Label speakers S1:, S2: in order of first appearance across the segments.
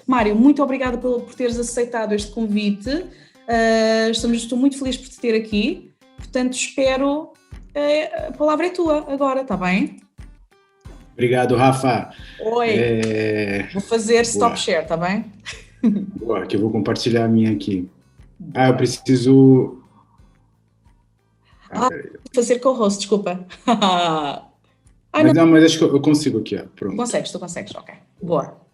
S1: Mário, muito obrigada por teres aceitado este convite. Estou muito feliz por te ter aqui. Portanto, espero... a palavra é tua agora, está bem?
S2: Obrigado, Rafa.
S1: Oi. Vou fazer stop share, está bem?
S2: Boa, que eu vou compartilhar a minha aqui. Eu preciso...
S1: fazer co-host, desculpa.
S2: Mas acho que eu consigo aqui, ó. Pronto.
S1: Tu consegues, ok. Boa.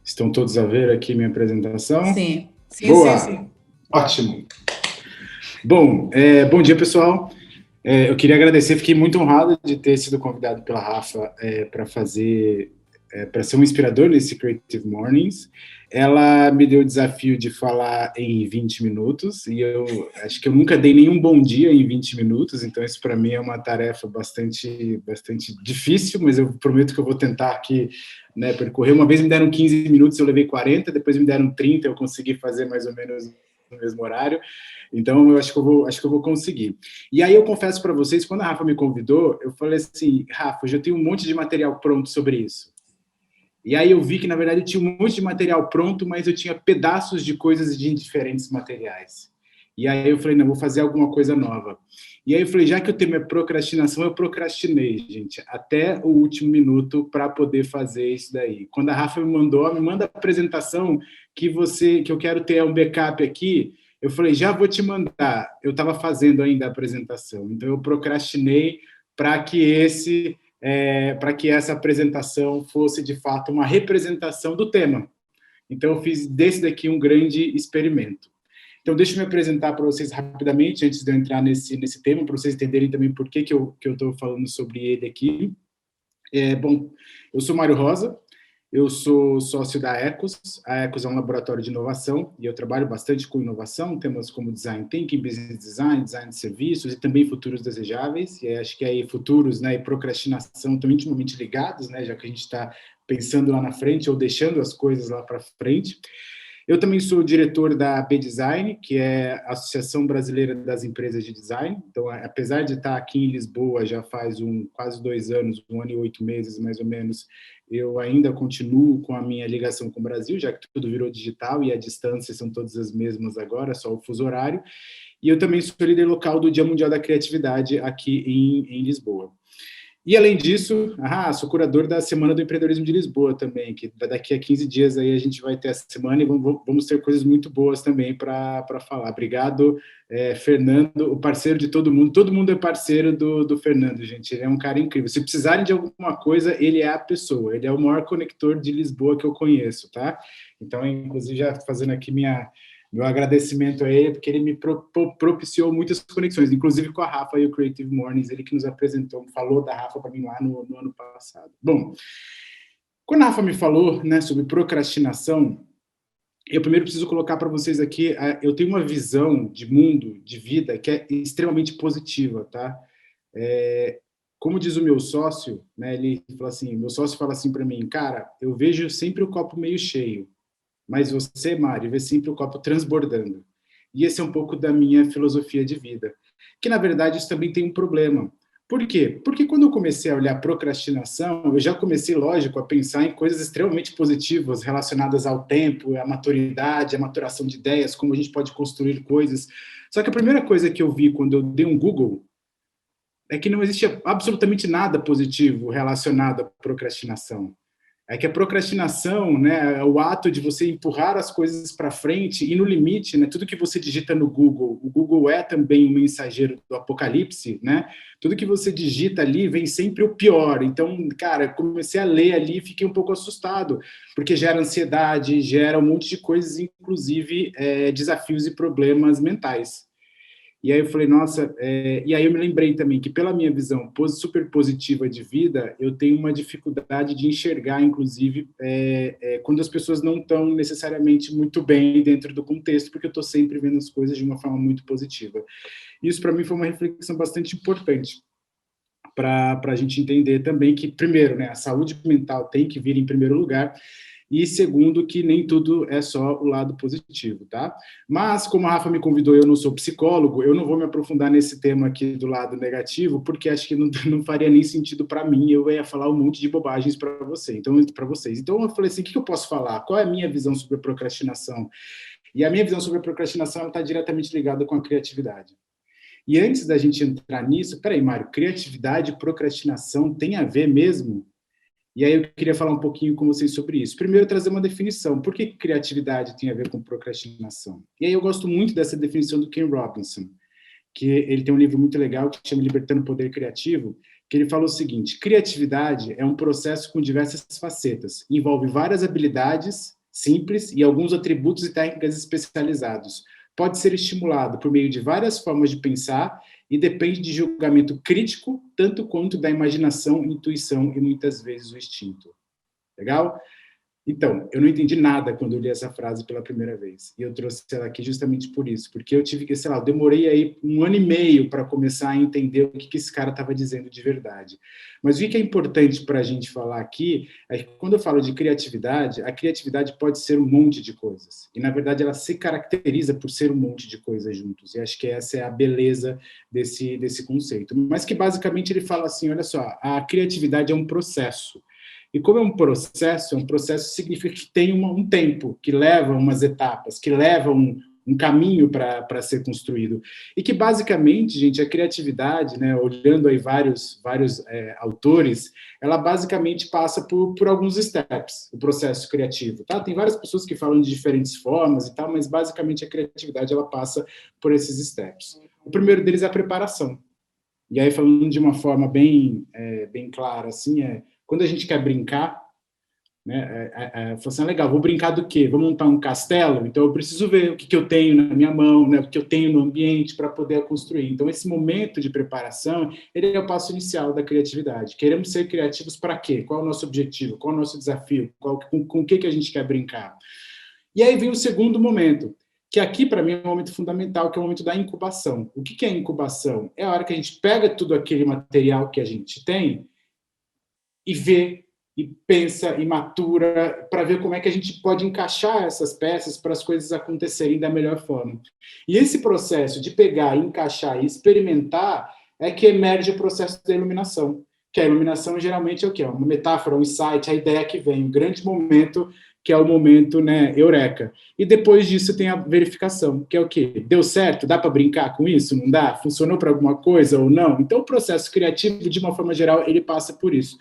S2: Estão todos a ver aqui minha apresentação?
S1: Sim.
S2: Boa.
S1: Sim.
S2: Ótimo. Bom, bom dia, pessoal. Eu queria agradecer, fiquei muito honrado de ter sido convidado pela Rafa para ser um inspirador nesse Creative Mornings. Ela me deu o desafio de falar em 20 minutos, e eu acho que eu nunca dei nenhum bom dia em 20 minutos, então isso para mim é uma tarefa bastante difícil, mas eu prometo que eu vou tentar aqui, né, percorrer. Uma vez me deram 15 minutos, eu levei 40, depois me deram 30, eu consegui fazer mais ou menos no mesmo horário. Então, eu acho que eu vou conseguir. E aí, eu confesso para vocês, quando a Rafa me convidou, eu falei assim, Rafa, eu já tenho um monte de material pronto sobre isso. E aí, eu vi que, na verdade, eu tinha um monte de material pronto, mas eu tinha pedaços de coisas de diferentes materiais. E aí, eu falei, não, vou fazer alguma coisa nova. E aí, eu falei, já que o tema é procrastinação, eu procrastinei, gente, até o último minuto para poder fazer isso daí. Quando a Rafa me manda a apresentação que eu quero ter um backup aqui, eu falei, já vou te mandar. Eu estava fazendo ainda a apresentação, então eu procrastinei para que essa apresentação fosse, de fato, uma representação do tema. Então, eu fiz desse daqui um grande experimento. Então, deixa eu me apresentar para vocês rapidamente, antes de eu entrar nesse tema, para vocês entenderem também por que eu estou falando sobre ele aqui. Bom, eu sou Mário Rosa, eu sou sócio da Ecos. A Ecos é um laboratório de inovação e eu trabalho bastante com inovação, temas como design thinking, business design, design de serviços e também futuros desejáveis. E acho que aí futuros, né, e procrastinação estão intimamente ligados, né, já que a gente está pensando lá na frente ou deixando as coisas lá para frente. Eu também sou diretor da B-Design, que é a Associação Brasileira das Empresas de Design. Então, apesar de estar aqui em Lisboa já faz quase 2 anos, 1 ano e 8 meses, mais ou menos, eu ainda continuo com a minha ligação com o Brasil, já que tudo virou digital e a distância são todas as mesmas agora, só o fuso horário. E eu também sou líder local do Dia Mundial da Criatividade aqui em Lisboa. E, além disso, sou curador da Semana do Empreendedorismo de Lisboa também, que daqui a 15 dias aí a gente vai ter essa semana e vamos ter coisas muito boas também para falar. Obrigado, Fernando, o parceiro de todo mundo é parceiro do Fernando, gente, ele é um cara incrível. Se precisarem de alguma coisa, ele é a pessoa, ele é o maior conector de Lisboa que eu conheço, tá? Então, inclusive, já fazendo aqui meu agradecimento a ele, porque ele me propiciou muitas conexões, inclusive com a Rafa e o Creative Mornings, ele que nos apresentou, falou da Rafa para mim lá no ano passado. Bom, quando a Rafa me falou, né, sobre procrastinação, eu primeiro preciso colocar para vocês aqui, eu tenho uma visão de mundo, de vida, que é extremamente positiva, tá? Como diz o meu sócio, né, meu sócio fala assim para mim, cara, eu vejo sempre o copo meio cheio, mas você, Mari, vê sempre o copo transbordando. E esse é um pouco da minha filosofia de vida. Que, na verdade, isso também tem um problema. Por quê? Porque quando eu comecei a olhar procrastinação, eu já comecei, lógico, a pensar em coisas extremamente positivas relacionadas ao tempo, à maturidade, à maturação de ideias, como a gente pode construir coisas. Só que a primeira coisa que eu vi quando eu dei um Google é que não existia absolutamente nada positivo relacionado à procrastinação. É que a procrastinação, né, é o ato de você empurrar as coisas para frente e, no limite, né, tudo que você digita no Google, o Google é também um mensageiro do apocalipse, né? Tudo que você digita ali vem sempre o pior. Então, cara, comecei a ler ali e fiquei um pouco assustado, porque gera ansiedade, gera um monte de coisas, inclusive desafios e problemas mentais. E aí eu falei, nossa, e aí eu me lembrei também que pela minha visão super positiva de vida, eu tenho uma dificuldade de enxergar, inclusive, quando as pessoas não estão necessariamente muito bem dentro do contexto, porque eu estou sempre vendo as coisas de uma forma muito positiva. Isso, para mim, foi uma reflexão bastante importante para a gente entender também que, primeiro, né, a saúde mental tem que vir em primeiro lugar, e segundo, que nem tudo é só o lado positivo, tá? Mas, como a Rafa me convidou, eu não sou psicólogo, eu não vou me aprofundar nesse tema aqui do lado negativo, porque acho que não faria nem sentido para mim, eu ia falar um monte de bobagens para você, então, para vocês. Então, eu falei assim, o que eu posso falar? Qual é a minha visão sobre a procrastinação? E a minha visão sobre a procrastinação está diretamente ligada com a criatividade. E antes da gente entrar nisso, peraí, Mário, criatividade e procrastinação tem a ver mesmo? E aí eu queria falar um pouquinho com vocês sobre isso. Primeiro, trazer uma definição. Por que criatividade tem a ver com procrastinação? E aí eu gosto muito dessa definição do Ken Robinson, que ele tem um livro muito legal que chama Libertando o Poder Criativo, que ele fala o seguinte: criatividade é um processo com diversas facetas, envolve várias habilidades simples e alguns atributos e técnicas especializados. Pode ser estimulado por meio de várias formas de pensar e depende de julgamento crítico, tanto quanto da imaginação, intuição e muitas vezes o instinto. Legal? Então, eu não entendi nada quando eu li essa frase pela primeira vez. E eu trouxe ela aqui justamente por isso. Porque eu tive que, sei lá, eu demorei aí 1 ano e meio para começar a entender o que esse cara estava dizendo de verdade. Mas o que é importante para a gente falar aqui é que quando eu falo de criatividade, a criatividade pode ser um monte de coisas. E, na verdade, ela se caracteriza por ser um monte de coisas juntos. E acho que essa é a beleza desse conceito. Mas que, basicamente, ele fala assim, olha só, a criatividade é um processo. E como é um processo significa que tem um tempo, que leva umas etapas, que leva um caminho para ser construído. E que, basicamente, gente, a criatividade, né, olhando aí vários autores, ela basicamente passa por alguns steps, o processo criativo. Tá? Tem várias pessoas que falam de diferentes formas e tal, mas, basicamente, a criatividade ela passa por esses steps. O primeiro deles é a preparação. E aí, falando de uma forma bem clara, assim, quando a gente quer brincar, né, fala assim, legal, vou brincar do quê? Vou montar um castelo? Então eu preciso ver o que eu tenho na minha mão, né, o que eu tenho no ambiente para poder construir. Então esse momento de preparação, ele é o passo inicial da criatividade. Queremos ser criativos para quê? Qual é o nosso objetivo? Qual é o nosso desafio? Com o que a gente quer brincar? E aí vem o segundo momento, que aqui para mim é um momento fundamental, que é o momento da incubação. O que é incubação? É a hora que a gente pega tudo aquele material que a gente tem e vê, e pensa, e matura, para ver como é que a gente pode encaixar essas peças para as coisas acontecerem da melhor forma. E esse processo de pegar, encaixar e experimentar é que emerge o processo da iluminação. Que a iluminação geralmente é o quê? Uma metáfora, um insight, a ideia que vem, um grande momento, que é o momento, né, eureka. E depois disso tem a verificação, que é o quê? Deu certo? Dá para brincar com isso? Não dá? Funcionou para alguma coisa ou não? Então o processo criativo, de uma forma geral, ele passa por isso.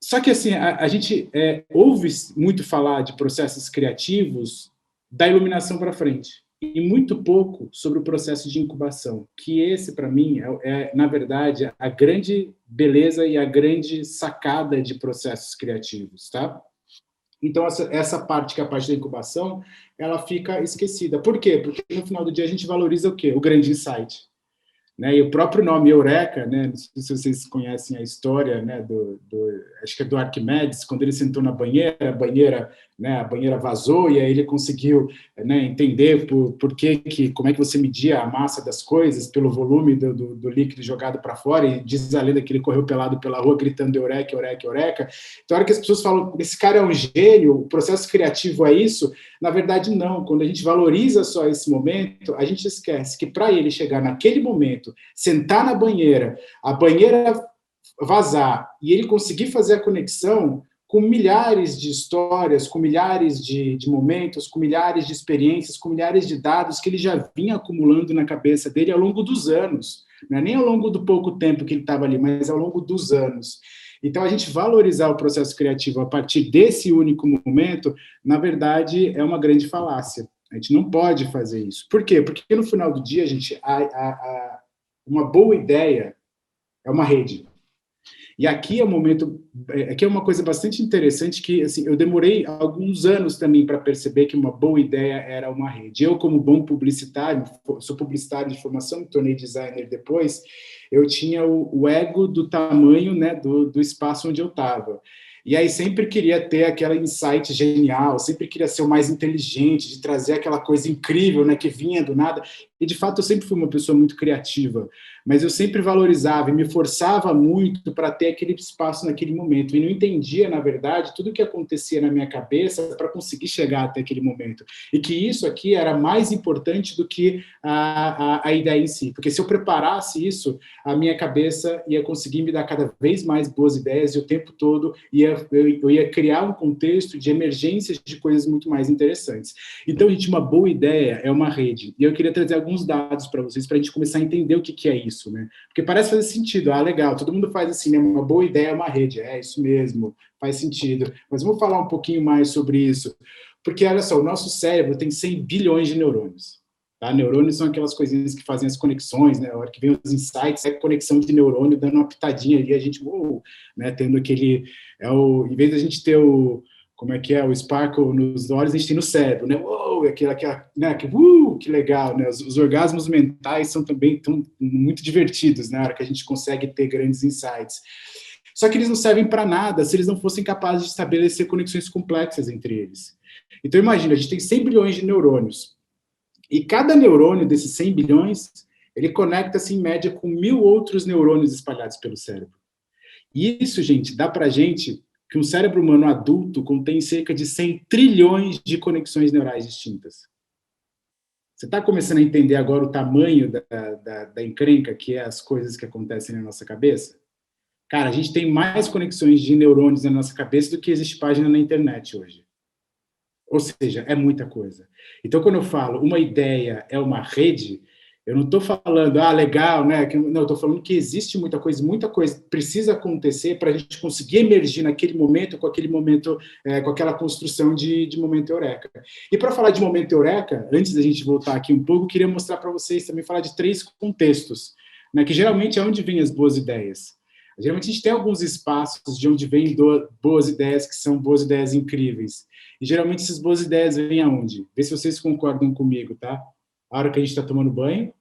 S2: Só que, assim, a gente ouve muito falar de processos criativos da iluminação para frente, e muito pouco sobre o processo de incubação, que esse, para mim, na verdade, a grande beleza e a grande sacada de processos criativos, tá? Então, essa parte, que é a parte da incubação, ela fica esquecida. Por quê? Porque, no final do dia, a gente valoriza o quê? O grande insight. Né, e o próprio nome Eureka, né, não sei se vocês conhecem a história, né, acho que é do Arquimedes, quando ele sentou na banheira, a banheira vazou, e aí ele conseguiu, né, entender como é que você media a massa das coisas pelo volume do líquido jogado para fora, e diz a lenda que ele correu pelado pela rua gritando Eureka, Eureka, Eureka. Então, a hora que as pessoas falam, esse cara é um gênio, o processo criativo é isso, na verdade não. Quando a gente valoriza só esse momento, a gente esquece que para ele chegar naquele momento, sentar na banheira, a banheira vazar e ele conseguir fazer a conexão com milhares de histórias, com milhares de momentos, com milhares de experiências, com milhares de dados que ele já vinha acumulando na cabeça dele ao longo dos anos. Não é nem ao longo do pouco tempo que ele estava ali, mas ao longo dos anos. Então, a gente valorizar o processo criativo a partir desse único momento, na verdade, é uma grande falácia. A gente não pode fazer isso. Por quê? Porque no final do dia, gente, uma boa ideia é uma rede. E aqui é um momento, aqui é uma coisa bastante interessante que, assim, eu demorei alguns anos também para perceber que uma boa ideia era uma rede. Eu, como bom publicitário, sou publicitário de formação, me tornei designer depois, eu tinha o ego do tamanho, né, do espaço onde eu estava. E aí sempre queria ter aquela insight genial, sempre queria ser o mais inteligente, de trazer aquela coisa incrível, né, que vinha do nada. e de fato eu sempre fui uma pessoa muito criativa, mas eu sempre valorizava e me forçava muito para ter aquele espaço naquele momento, e não entendia, na verdade, tudo o que acontecia na minha cabeça para conseguir chegar até aquele momento, e que isso aqui era mais importante do que a ideia em si, porque se eu preparasse isso, a minha cabeça ia conseguir me dar cada vez mais boas ideias, e o tempo todo eu ia criar um contexto de emergências de coisas muito mais interessantes. Então, gente, uma boa ideia é uma rede, e eu queria trazer alguns dados para vocês, para a gente começar a entender o que é isso, né? Porque parece fazer sentido, legal, todo mundo faz assim, né? Uma boa ideia é uma rede, é isso mesmo, faz sentido. Mas vamos falar um pouquinho mais sobre isso, porque, olha só, o nosso cérebro tem 100 bilhões de neurônios. Tá? Neurônios são aquelas coisinhas que fazem as conexões, né? A hora que vem os insights, é a conexão de neurônio dando uma pitadinha ali, a gente, né? Tendo aquele, em vez da gente ter como é que é, o sparkle nos olhos, a gente tem no cérebro, né? Né? Que legal, né? Os orgasmos mentais são também muito divertidos, né? Na hora que a gente consegue ter grandes insights. Só que eles não servem para nada se eles não fossem capazes de estabelecer conexões complexas entre eles. Então, imagina, a gente tem 100 bilhões de neurônios. E cada neurônio desses 100 bilhões, ele conecta-se em média com 1.000 outros neurônios espalhados pelo cérebro. E isso, gente, dá para a gente que um cérebro humano adulto contém cerca de 100 trilhões de conexões neurais distintas. Você está começando a entender agora o tamanho da encrenca, que é as coisas que acontecem na nossa cabeça? Cara, a gente tem mais conexões de neurônios na nossa cabeça do que existe página na internet hoje. Ou seja, é muita coisa. Então, quando eu falo uma ideia é uma rede, eu não estou falando, legal, né? Não, eu estou falando que existe muita coisa precisa acontecer para a gente conseguir emergir naquele momento, com aquela construção de momento eureka. E para falar de momento eureka, antes da gente voltar aqui um pouco, eu queria mostrar para vocês também, falar de 3 contextos, né, que geralmente é onde vêm as boas ideias. Geralmente a gente tem alguns espaços de onde vêm boas ideias, que são boas ideias incríveis. E geralmente essas boas ideias vêm aonde? Vê se vocês concordam comigo, tá? A hora que a gente está tomando banho,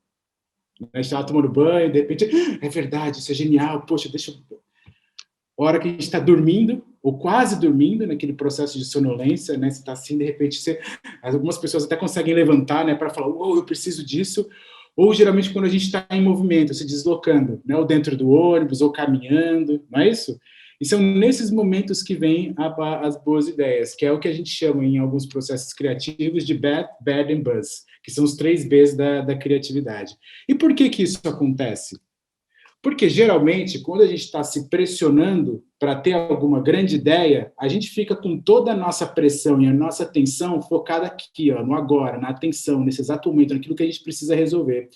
S2: a gente estava tomando banho, de repente, é verdade, isso é genial, poxa, deixa eu... A hora que a gente está dormindo, ou quase dormindo, naquele processo de sonolência, né? Você está assim, de repente, algumas pessoas até conseguem levantar, né? Para falar, eu preciso disso. Ou geralmente quando a gente está em movimento, se deslocando, né? Ou dentro do ônibus, ou caminhando, não é isso? E são nesses momentos que vêm as boas ideias, que é o que a gente chama em alguns processos criativos de bad, and buzz, que são os 3 Bs da criatividade. E por que isso acontece? Porque, geralmente, quando a gente está se pressionando para ter alguma grande ideia, a gente fica com toda a nossa pressão e a nossa atenção focada aqui, no agora, na atenção, nesse exato momento, naquilo que a gente precisa resolver.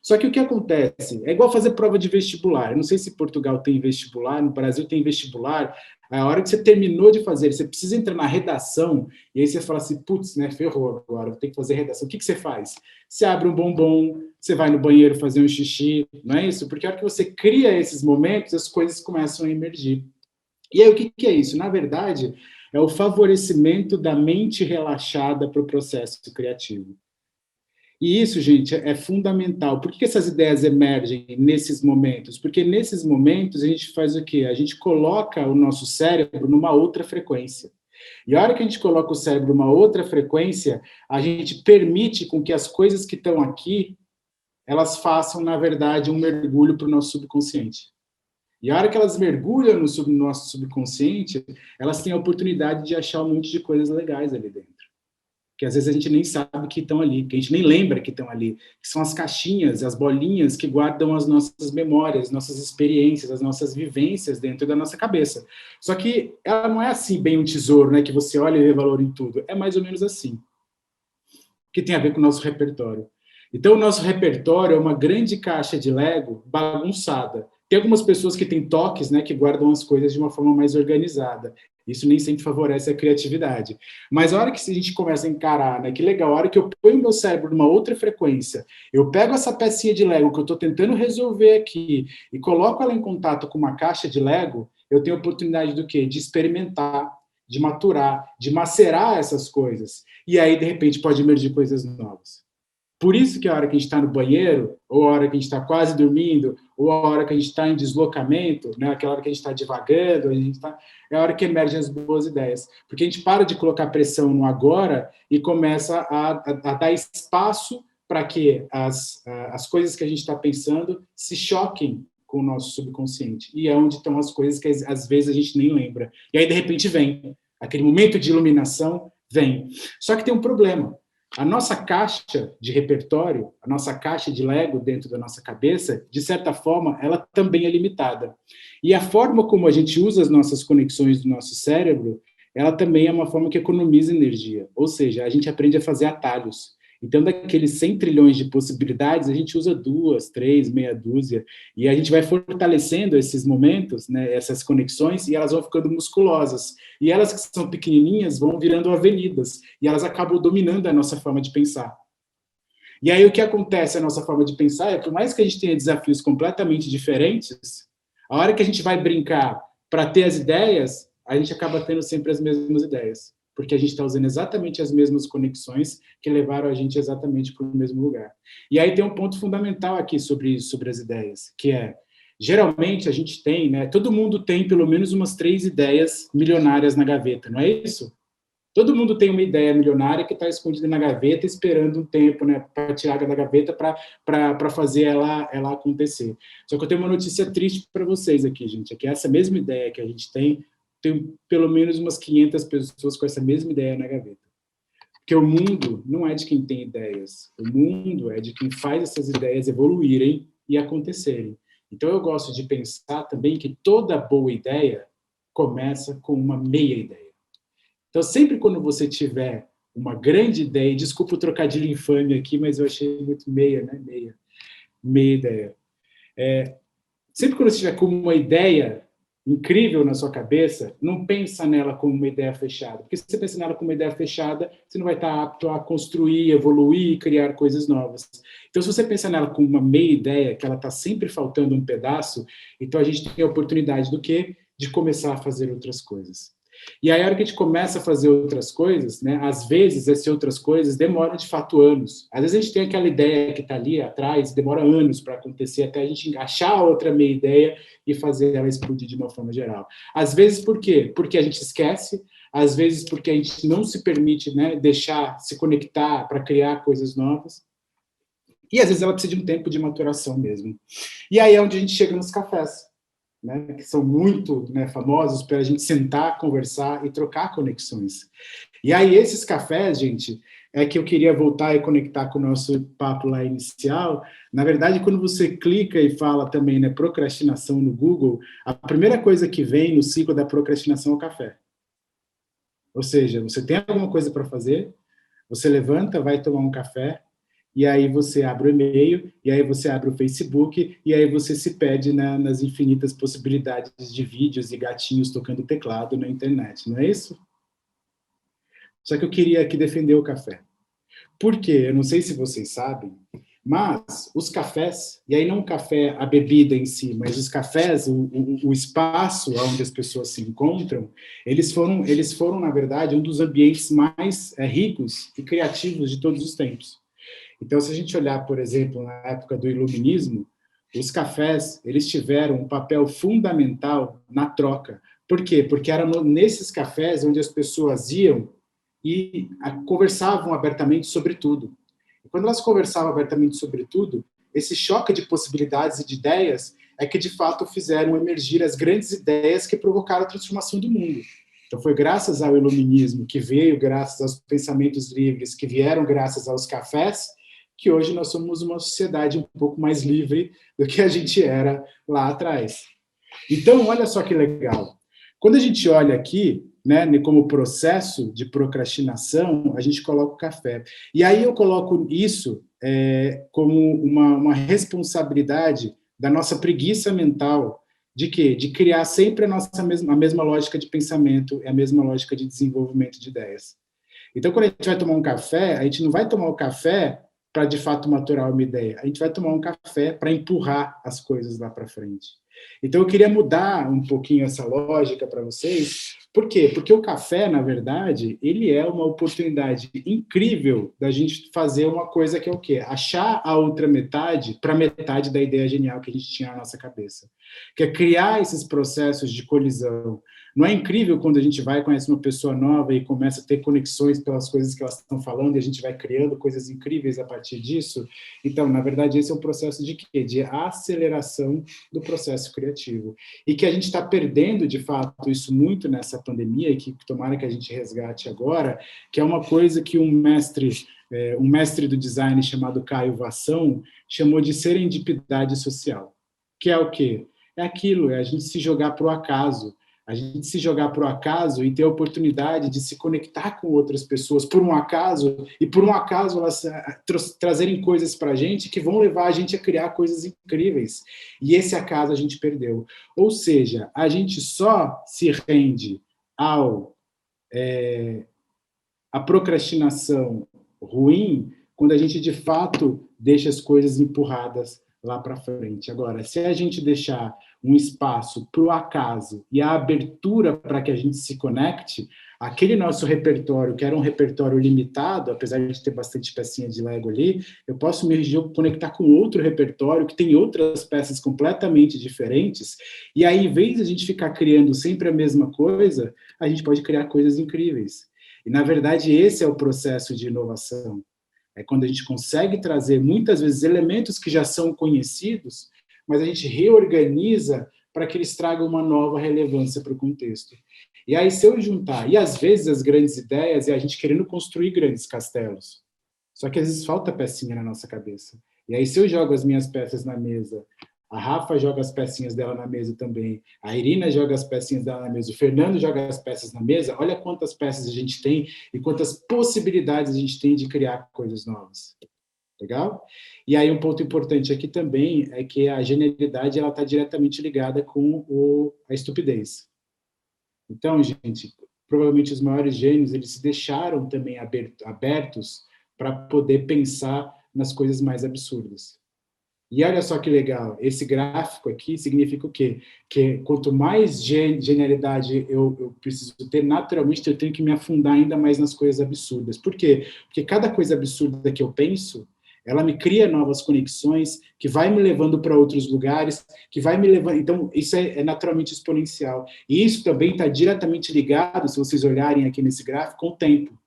S2: Só que o que acontece? É igual fazer prova de vestibular. Eu não sei se Portugal tem vestibular, no Brasil tem vestibular. A hora que você terminou de fazer, você precisa entrar na redação, e aí você fala assim, putz, né, ferrou agora, vou ter que fazer redação. O que você faz? Você abre um bombom, você vai no banheiro fazer um xixi, não é isso? Porque a hora que você cria esses momentos, as coisas começam a emergir. E aí, o que é isso? Na verdade, é o favorecimento da mente relaxada para o processo criativo. E isso, gente, é fundamental. Por que essas ideias emergem nesses momentos? Porque nesses momentos a gente faz o quê? A gente coloca o nosso cérebro numa outra frequência. E a hora que a gente coloca o cérebro numa outra frequência, a gente permite com que as coisas que estão aqui, elas façam, na verdade, um mergulho para o nosso subconsciente. E a hora que elas mergulham no nosso subconsciente, elas têm a oportunidade de achar um monte de coisas legais ali dentro. Que às vezes a gente nem sabe que estão ali, que a gente nem lembra que estão ali, que são as caixinhas, as bolinhas que guardam as nossas memórias, nossas experiências, as nossas vivências dentro da nossa cabeça. Só que ela não é assim bem um tesouro, né, que você olha e vê valor em tudo. É mais ou menos assim, que tem a ver com o nosso repertório. Então, o nosso repertório é uma grande caixa de Lego bagunçada. Tem algumas pessoas que têm toques, né, que guardam as coisas de uma forma mais organizada. Isso nem sempre favorece a criatividade. Mas a hora que a gente começa a encarar, né, que legal, a hora que eu ponho o meu cérebro numa outra frequência, eu pego essa pecinha de Lego que eu estou tentando resolver aqui e coloco ela em contato com uma caixa de Lego, eu tenho a oportunidade do quê? De experimentar, de maturar, de macerar essas coisas. E aí, de repente, pode emergir coisas novas. Por isso que a hora que a gente está no banheiro, ou a hora que a gente está quase dormindo, ou a hora que a gente está em deslocamento, né, aquela hora que a gente está divagando, é a hora que emergem as boas ideias. Porque a gente para de colocar pressão no agora e começa a dar espaço para que as coisas que a gente está pensando se choquem com o nosso subconsciente. E é onde estão as coisas que às vezes a gente nem lembra. E aí, de repente, vem. Aquele momento de iluminação vem. Só que tem um problema. A nossa caixa de repertório, a nossa caixa de Lego dentro da nossa cabeça, de certa forma, ela também é limitada. E a forma como a gente usa as nossas conexões do nosso cérebro, ela também é uma forma que economiza energia. Ou seja, a gente aprende a fazer atalhos. Então, daqueles 100 trilhões de possibilidades, a gente usa 2, 3, meia dúzia, e a gente vai fortalecendo esses momentos, né, essas conexões, e elas vão ficando musculosas. E elas que são pequenininhas vão virando avenidas, e elas acabam dominando a nossa forma de pensar. E aí o que acontece a nossa forma de pensar é, por mais que a gente tenha desafios completamente diferentes, a hora que a gente vai brincar para ter as ideias, a gente acaba tendo sempre as mesmas ideias, porque a gente está usando exatamente as mesmas conexões que levaram a gente exatamente para o mesmo lugar. E aí tem um ponto fundamental aqui sobre isso, sobre as ideias, que é, geralmente a gente tem, né, todo mundo tem pelo menos umas 3 ideias milionárias na gaveta, não é isso? Todo mundo tem uma ideia milionária que está escondida na gaveta, esperando um tempo, né, para tirar da gaveta para fazer ela acontecer. Só que eu tenho uma notícia triste para vocês aqui, gente, é que essa mesma ideia que a gente tem pelo menos umas 500 pessoas com essa mesma ideia na gaveta. Porque o mundo não é de quem tem ideias, o mundo é de quem faz essas ideias evoluírem e acontecerem. Então eu gosto de pensar também que toda boa ideia começa com uma meia ideia. Então sempre quando você tiver uma grande ideia, desculpa o trocadilho infame aqui, mas eu achei muito meia, né? Meia ideia. Sempre quando você tiver com uma ideia incrível na sua cabeça, não pensa nela como uma ideia fechada. Porque se você pensa nela como uma ideia fechada, você não vai estar apto a construir, evoluir e criar coisas novas. Então, se você pensa nela como uma meia ideia, que ela está sempre faltando um pedaço, então a gente tem a oportunidade do quê? De começar a fazer outras coisas. E aí, a hora que a gente começa a fazer outras coisas, né, às vezes, essas outras coisas demoram, de fato, anos. Às vezes, a gente tem aquela ideia que está ali atrás, demora anos para acontecer, até a gente achar a outra meia ideia e fazer ela explodir de uma forma geral. Às vezes, por quê? Porque a gente esquece, às vezes porque a gente não se permite, né, deixar se conectar para criar coisas novas. E, às vezes, ela precisa de um tempo de maturação mesmo. E aí é onde a gente chega nos cafés. Né, que são muito, né, famosos para a gente sentar, conversar e trocar conexões. E aí esses cafés, gente, é que eu queria voltar e conectar com o nosso papo lá inicial. Na verdade, quando você clica e fala também, né, procrastinação no Google, a primeira coisa que vem no ciclo da procrastinação é o café. Ou seja, você tem alguma coisa para fazer, você levanta, vai tomar um café, e aí você abre o e-mail, e aí você abre o Facebook, e aí você se perde nas infinitas possibilidades de vídeos e gatinhos tocando teclado na internet, não é isso? Só que eu queria aqui defender o café. Por quê? Eu não sei se vocês sabem, mas os cafés, e aí não o café, a bebida em si, mas os cafés, o espaço onde as pessoas se encontram, eles foram, na verdade, um dos ambientes mais ricos e criativos de todos os tempos. Então, se a gente olhar, por exemplo, na época do Iluminismo, os cafés, eles tiveram um papel fundamental na troca. Por quê? Porque era nesses cafés onde as pessoas iam e conversavam abertamente sobre tudo. E quando elas conversavam abertamente sobre tudo, esse choque de possibilidades e de ideias é que, de fato, fizeram emergir as grandes ideias que provocaram a transformação do mundo. Então, foi graças ao Iluminismo, que veio graças aos pensamentos livres, que vieram graças aos cafés, que hoje nós somos uma sociedade um pouco mais livre do que a gente era lá atrás. Então, olha só que legal. Quando a gente olha aqui, né, como processo de procrastinação, a gente coloca o café. E aí eu coloco isso como uma responsabilidade da nossa preguiça mental, de quê? De criar sempre a mesma lógica de pensamento, a mesma lógica de desenvolvimento de ideias. Então, quando a gente vai tomar um café, a gente não vai tomar o café para, de fato, maturar uma ideia. A gente vai tomar um café para empurrar as coisas lá para frente. Então, eu queria mudar um pouquinho essa lógica para vocês. Por quê? Porque o café, na verdade, ele é uma oportunidade incrível da gente fazer uma coisa que é o quê? Achar a outra metade para metade da ideia genial que a gente tinha na nossa cabeça. Que é criar esses processos de colisão. Não é incrível quando a gente vai, conhece uma pessoa nova e começa a ter conexões pelas coisas que elas estão falando e a gente vai criando coisas incríveis a partir disso? Então, na verdade, esse é um processo de quê? De aceleração do processo criativo. E que a gente está perdendo, de fato, isso muito nessa pandemia e que tomara que a gente resgate agora, que é uma coisa que um mestre do design chamado Caio Vassão chamou de serendipidade social. Que é o quê? É aquilo, é a gente se jogar para o acaso, a gente se jogar para o acaso e ter a oportunidade de se conectar com outras pessoas por um acaso, e por um acaso elas trazerem coisas para a gente que vão levar a gente a criar coisas incríveis. E esse acaso a gente perdeu. Ou seja, a gente só se rende à procrastinação ruim quando a gente, de fato, deixa as coisas empurradas lá para frente. Agora, se a gente deixar um espaço para o acaso e a abertura para que a gente se conecte, aquele nosso repertório, que era um repertório limitado, apesar de ter bastante pecinha de Lego ali, eu posso me conectar com outro repertório que tem outras peças completamente diferentes, e aí, em vez de a gente ficar criando sempre a mesma coisa, a gente pode criar coisas incríveis. E, na verdade, esse é o processo de inovação. É quando a gente consegue trazer, muitas vezes, elementos que já são conhecidos, mas a gente reorganiza para que eles tragam uma nova relevância para o contexto. E aí, se eu juntar, e às vezes as grandes ideias é a gente querendo construir grandes castelos, só que às vezes falta pecinha na nossa cabeça. E aí, se eu jogo as minhas peças na mesa, a Rafa joga as pecinhas dela na mesa também, a Irina joga as pecinhas dela na mesa, o Fernando joga as peças na mesa, olha quantas peças a gente tem e quantas possibilidades a gente tem de criar coisas novas. Legal? E aí um ponto importante aqui também é que a genialidade está diretamente ligada com a estupidez. Então, gente, provavelmente os maiores gênios, eles se deixaram também abertos para poder pensar nas coisas mais absurdas. E olha só que legal, esse gráfico aqui significa o quê? Que quanto mais genialidade eu preciso ter, naturalmente eu tenho que me afundar ainda mais nas coisas absurdas. Por quê? Porque cada coisa absurda que eu penso, ela me cria novas conexões, que vai me levando para outros lugares, que vai me levando... Então, isso é naturalmente exponencial. E isso também está diretamente ligado, se vocês olharem aqui nesse gráfico, com o tempo.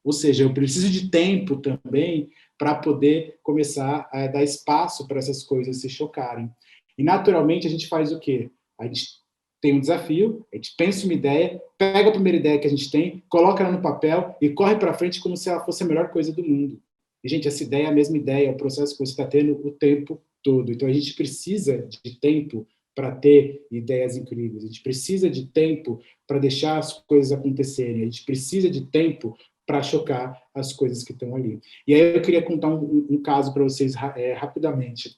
S2: Ou seja, eu preciso de tempo também para poder começar a dar espaço para essas coisas se chocarem. E, naturalmente, a gente faz o quê? A gente tem um desafio, a gente pensa uma ideia, pega a primeira ideia que a gente tem, coloca ela no papel e corre para frente como se ela fosse a melhor coisa do mundo. E, gente, essa ideia é a mesma ideia, é o processo que você está tendo o tempo todo. Então, a gente precisa de tempo para ter ideias incríveis. A gente precisa de tempo para deixar as coisas acontecerem. A gente precisa de tempo para chocar as coisas que estão ali. E aí eu queria contar um caso para vocês rapidamente,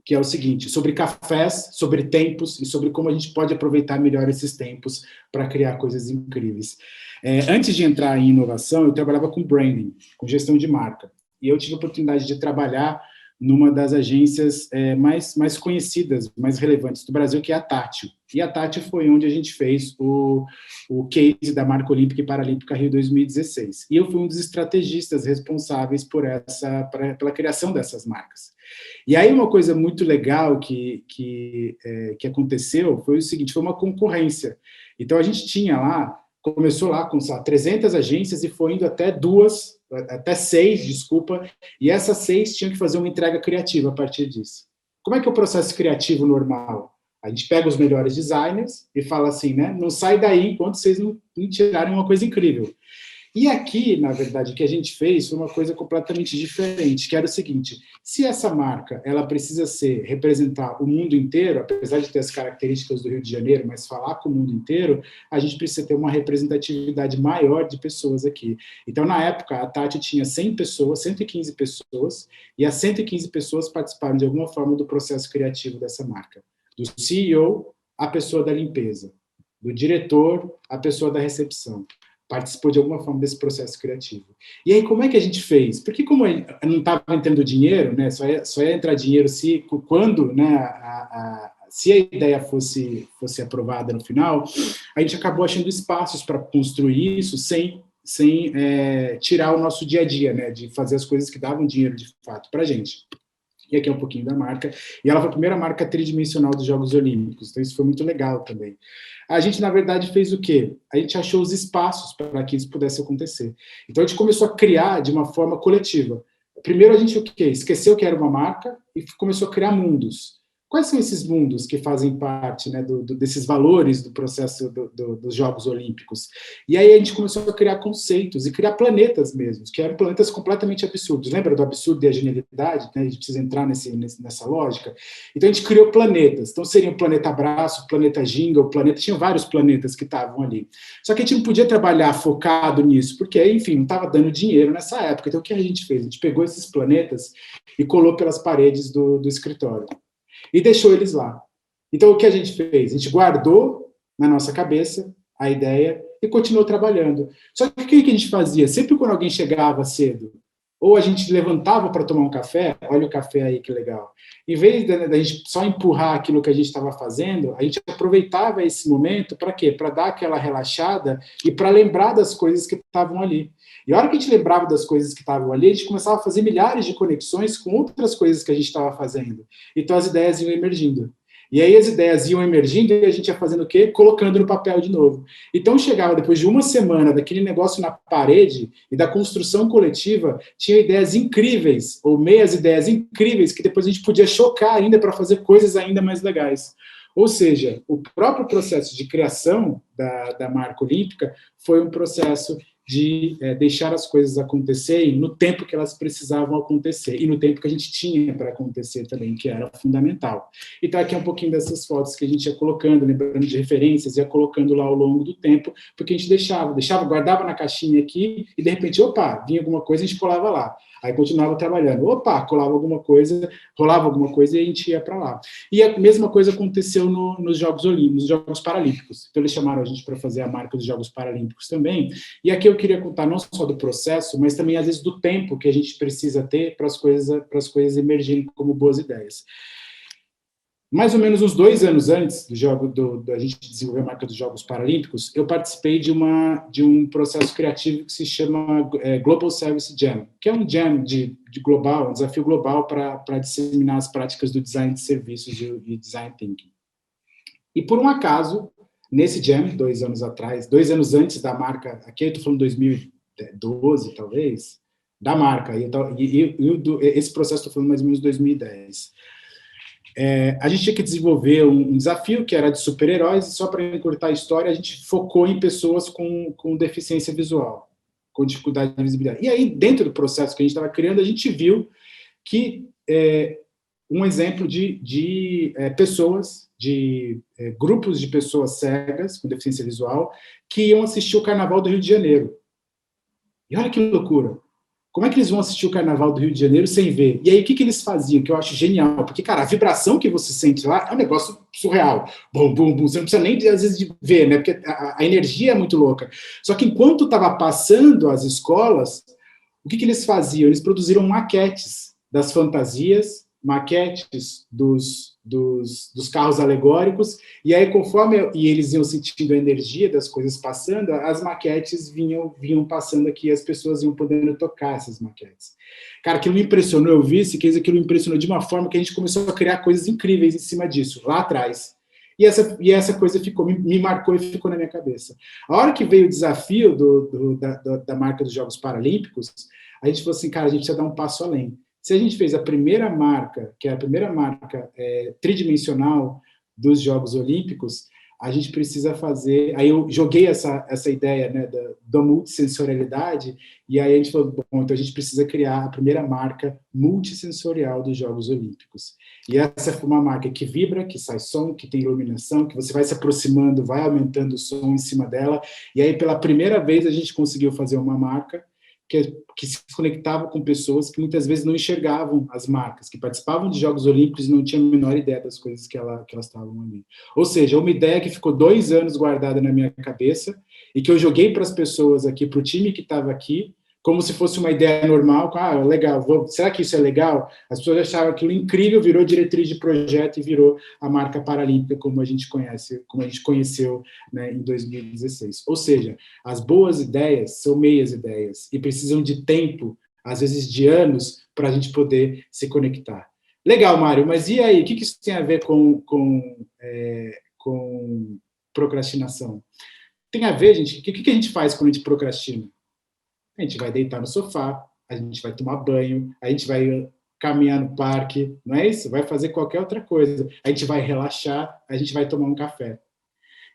S2: que é o seguinte, sobre cafés, sobre tempos e sobre como a gente pode aproveitar melhor esses tempos para criar coisas incríveis. Antes de entrar em inovação, eu trabalhava com branding, com gestão de marca. E eu tive a oportunidade de trabalhar numa das agências mais conhecidas, mais relevantes do Brasil, que é a Tátil. E a Tátil foi onde a gente fez o case da marca olímpica e paralímpica Rio 2016. E eu fui um dos estrategistas responsáveis pela criação dessas marcas. E aí uma coisa muito legal que aconteceu foi o seguinte, foi uma concorrência. Então a gente tinha lá, começou lá com 300 agências e foi indo até 6, desculpa, e essas 6 tinham que fazer uma entrega criativa a partir disso. Como é que é o processo criativo normal? A gente pega os melhores designers e fala assim, né? Não sai daí enquanto vocês não tirarem uma coisa incrível. E aqui, na verdade, o que a gente fez foi uma coisa completamente diferente, que era o seguinte, se essa marca ela precisa representar o mundo inteiro, apesar de ter as características do Rio de Janeiro, mas falar com o mundo inteiro, a gente precisa ter uma representatividade maior de pessoas aqui. Então, na época, a Tati tinha 100 pessoas, 115 pessoas, e as 115 pessoas participaram de alguma forma do processo criativo dessa marca. Do CEO, a pessoa da limpeza. Do diretor, a pessoa da recepção. Participou de alguma forma desse processo criativo. E aí, como é que a gente fez? Porque como não estava entrando dinheiro, né, só ia entrar dinheiro quando, né, se a ideia fosse aprovada no final, a gente acabou achando espaços para construir isso sem tirar o nosso dia a dia, né, de fazer as coisas que davam dinheiro de fato para a gente. E aqui é um pouquinho da marca. E ela foi a primeira marca tridimensional dos Jogos Olímpicos, então isso foi muito legal também. A gente, na verdade, fez o quê? A gente achou os espaços para que isso pudesse acontecer. Então, a gente começou a criar de uma forma coletiva. Primeiro, a gente o quê? Esqueceu que era uma marca e começou a criar mundos. Quais são esses mundos que fazem parte, né, desses valores do processo dos Jogos Olímpicos? E aí a gente começou a criar conceitos e criar planetas mesmo, que eram planetas completamente absurdos. Lembra do absurdo e a genialidade? Né? A gente precisa entrar nessa lógica. Então a gente criou planetas. Então seria o planeta Abraço, o planeta Ginga, o planeta... Tinha vários planetas que estavam ali. Só que a gente não podia trabalhar focado nisso, porque, enfim, não estava dando dinheiro nessa época. Então o que a gente fez? A gente pegou esses planetas e colou pelas paredes do escritório. E deixou eles lá. Então, o que a gente fez? A gente guardou na nossa cabeça a ideia e continuou trabalhando. Só que o que a gente fazia? Sempre quando alguém chegava cedo, ou a gente levantava para tomar um café, olha o café aí, que legal. Em vez da gente só empurrar aquilo que a gente estava fazendo, a gente aproveitava esse momento para quê? Para dar aquela relaxada e para lembrar das coisas que estavam ali. E a hora que a gente lembrava das coisas que estavam ali, a gente começava a fazer milhares de conexões com outras coisas que a gente estava fazendo. Então as ideias iam emergindo. E aí as ideias iam emergindo e a gente ia fazendo o quê? Colocando no papel de novo. Então chegava depois de uma semana daquele negócio na parede e da construção coletiva, tinha ideias incríveis, ou meias ideias incríveis, que depois a gente podia chocar ainda para fazer coisas ainda mais legais. Ou seja, o próprio processo de criação da marca olímpica foi um processo de deixar as coisas acontecerem no tempo que elas precisavam acontecer e no tempo que a gente tinha para acontecer também, que era fundamental. Então, aqui é um pouquinho dessas fotos que a gente ia colocando, lembrando de referências, ia colocando lá ao longo do tempo, porque a gente deixava, guardava na caixinha aqui e, de repente, opa, vinha alguma coisa, a gente colava lá. Aí continuava trabalhando. Opa, colava alguma coisa, rolava alguma coisa e a gente ia para lá. E a mesma coisa aconteceu nos Jogos Olímpicos, nos Jogos Paralímpicos. Então, eles chamaram a gente para fazer a marca dos Jogos Paralímpicos também. E aqui eu queria contar não só do processo, mas também, às vezes, do tempo que a gente precisa ter para as coisas emergirem como boas ideias. Mais ou menos uns 2 anos antes da gente desenvolver a marca dos Jogos Paralímpicos, eu participei de um processo criativo que se chama Global Service Jam, que é um jam de global, um desafio global para disseminar as práticas do design de serviços e design thinking. E, por um acaso, nesse jam, 2 anos atrás, 2 anos antes da marca, aqui eu estou falando 2012, talvez, da marca, esse processo estou falando mais ou menos 2010. A gente tinha que desenvolver um desafio que era de super-heróis, e só para encurtar a história, a gente focou em pessoas com deficiência visual, com dificuldade de visibilidade. E aí, dentro do processo que a gente estava criando, a gente viu que um exemplo de pessoas, de grupos de pessoas cegas com deficiência visual, que iam assistir o Carnaval do Rio de Janeiro. E olha que loucura! Como é que eles vão assistir o Carnaval do Rio de Janeiro sem ver? E aí, o que eles faziam, que eu acho genial? Porque, cara, a vibração que você sente lá é um negócio surreal. Bum, bum, bum. Você não precisa nem, às vezes, de ver, né? Porque a energia é muito louca. Só que, enquanto estava passando as escolas, o que eles faziam? Eles produziram maquetes das fantasias, maquetes dos carros alegóricos, e aí, conforme eles iam sentindo a energia das coisas passando, as maquetes vinham passando aqui, e as pessoas iam podendo tocar essas maquetes. Cara, aquilo me impressionou, eu vi esse case, aquilo me impressionou de uma forma que a gente começou a criar coisas incríveis em cima disso, lá atrás. E essa coisa me marcou e ficou na minha cabeça. A hora que veio o desafio da marca dos Jogos Paralímpicos, a gente falou assim, cara, a gente precisa dar um passo além. Se a gente fez a primeira marca, que é a primeira marca tridimensional dos Jogos Olímpicos, a gente precisa fazer... Aí eu joguei essa ideia, né, da multissensorialidade, e aí a gente falou, bom, então a gente precisa criar a primeira marca multissensorial dos Jogos Olímpicos. E essa foi uma marca que vibra, que sai som, que tem iluminação, que você vai se aproximando, vai aumentando o som em cima dela, e aí pela primeira vez a gente conseguiu fazer uma marca que se conectava com pessoas que muitas vezes não enxergavam as marcas, que participavam de Jogos Olímpicos e não tinham a menor ideia das coisas que elas estavam ali. Ou seja, uma ideia que ficou 2 anos guardada na minha cabeça e que eu joguei para as pessoas aqui, para o time que estava aqui, como se fosse uma ideia normal, legal, será que isso é legal? As pessoas achavam aquilo incrível, virou diretriz de projeto e virou a marca paralímpica como a gente conheceu, né, em 2016. Ou seja, as boas ideias são meias ideias e precisam de tempo, às vezes de anos, para a gente poder se conectar. Legal, Mário, mas e aí? O que isso tem a ver com procrastinação? Tem a ver, gente, o que a gente faz quando a gente procrastina? A gente vai deitar no sofá, a gente vai tomar banho, a gente vai caminhar no parque, não é isso? Vai fazer qualquer outra coisa. A gente vai relaxar, a gente vai tomar um café.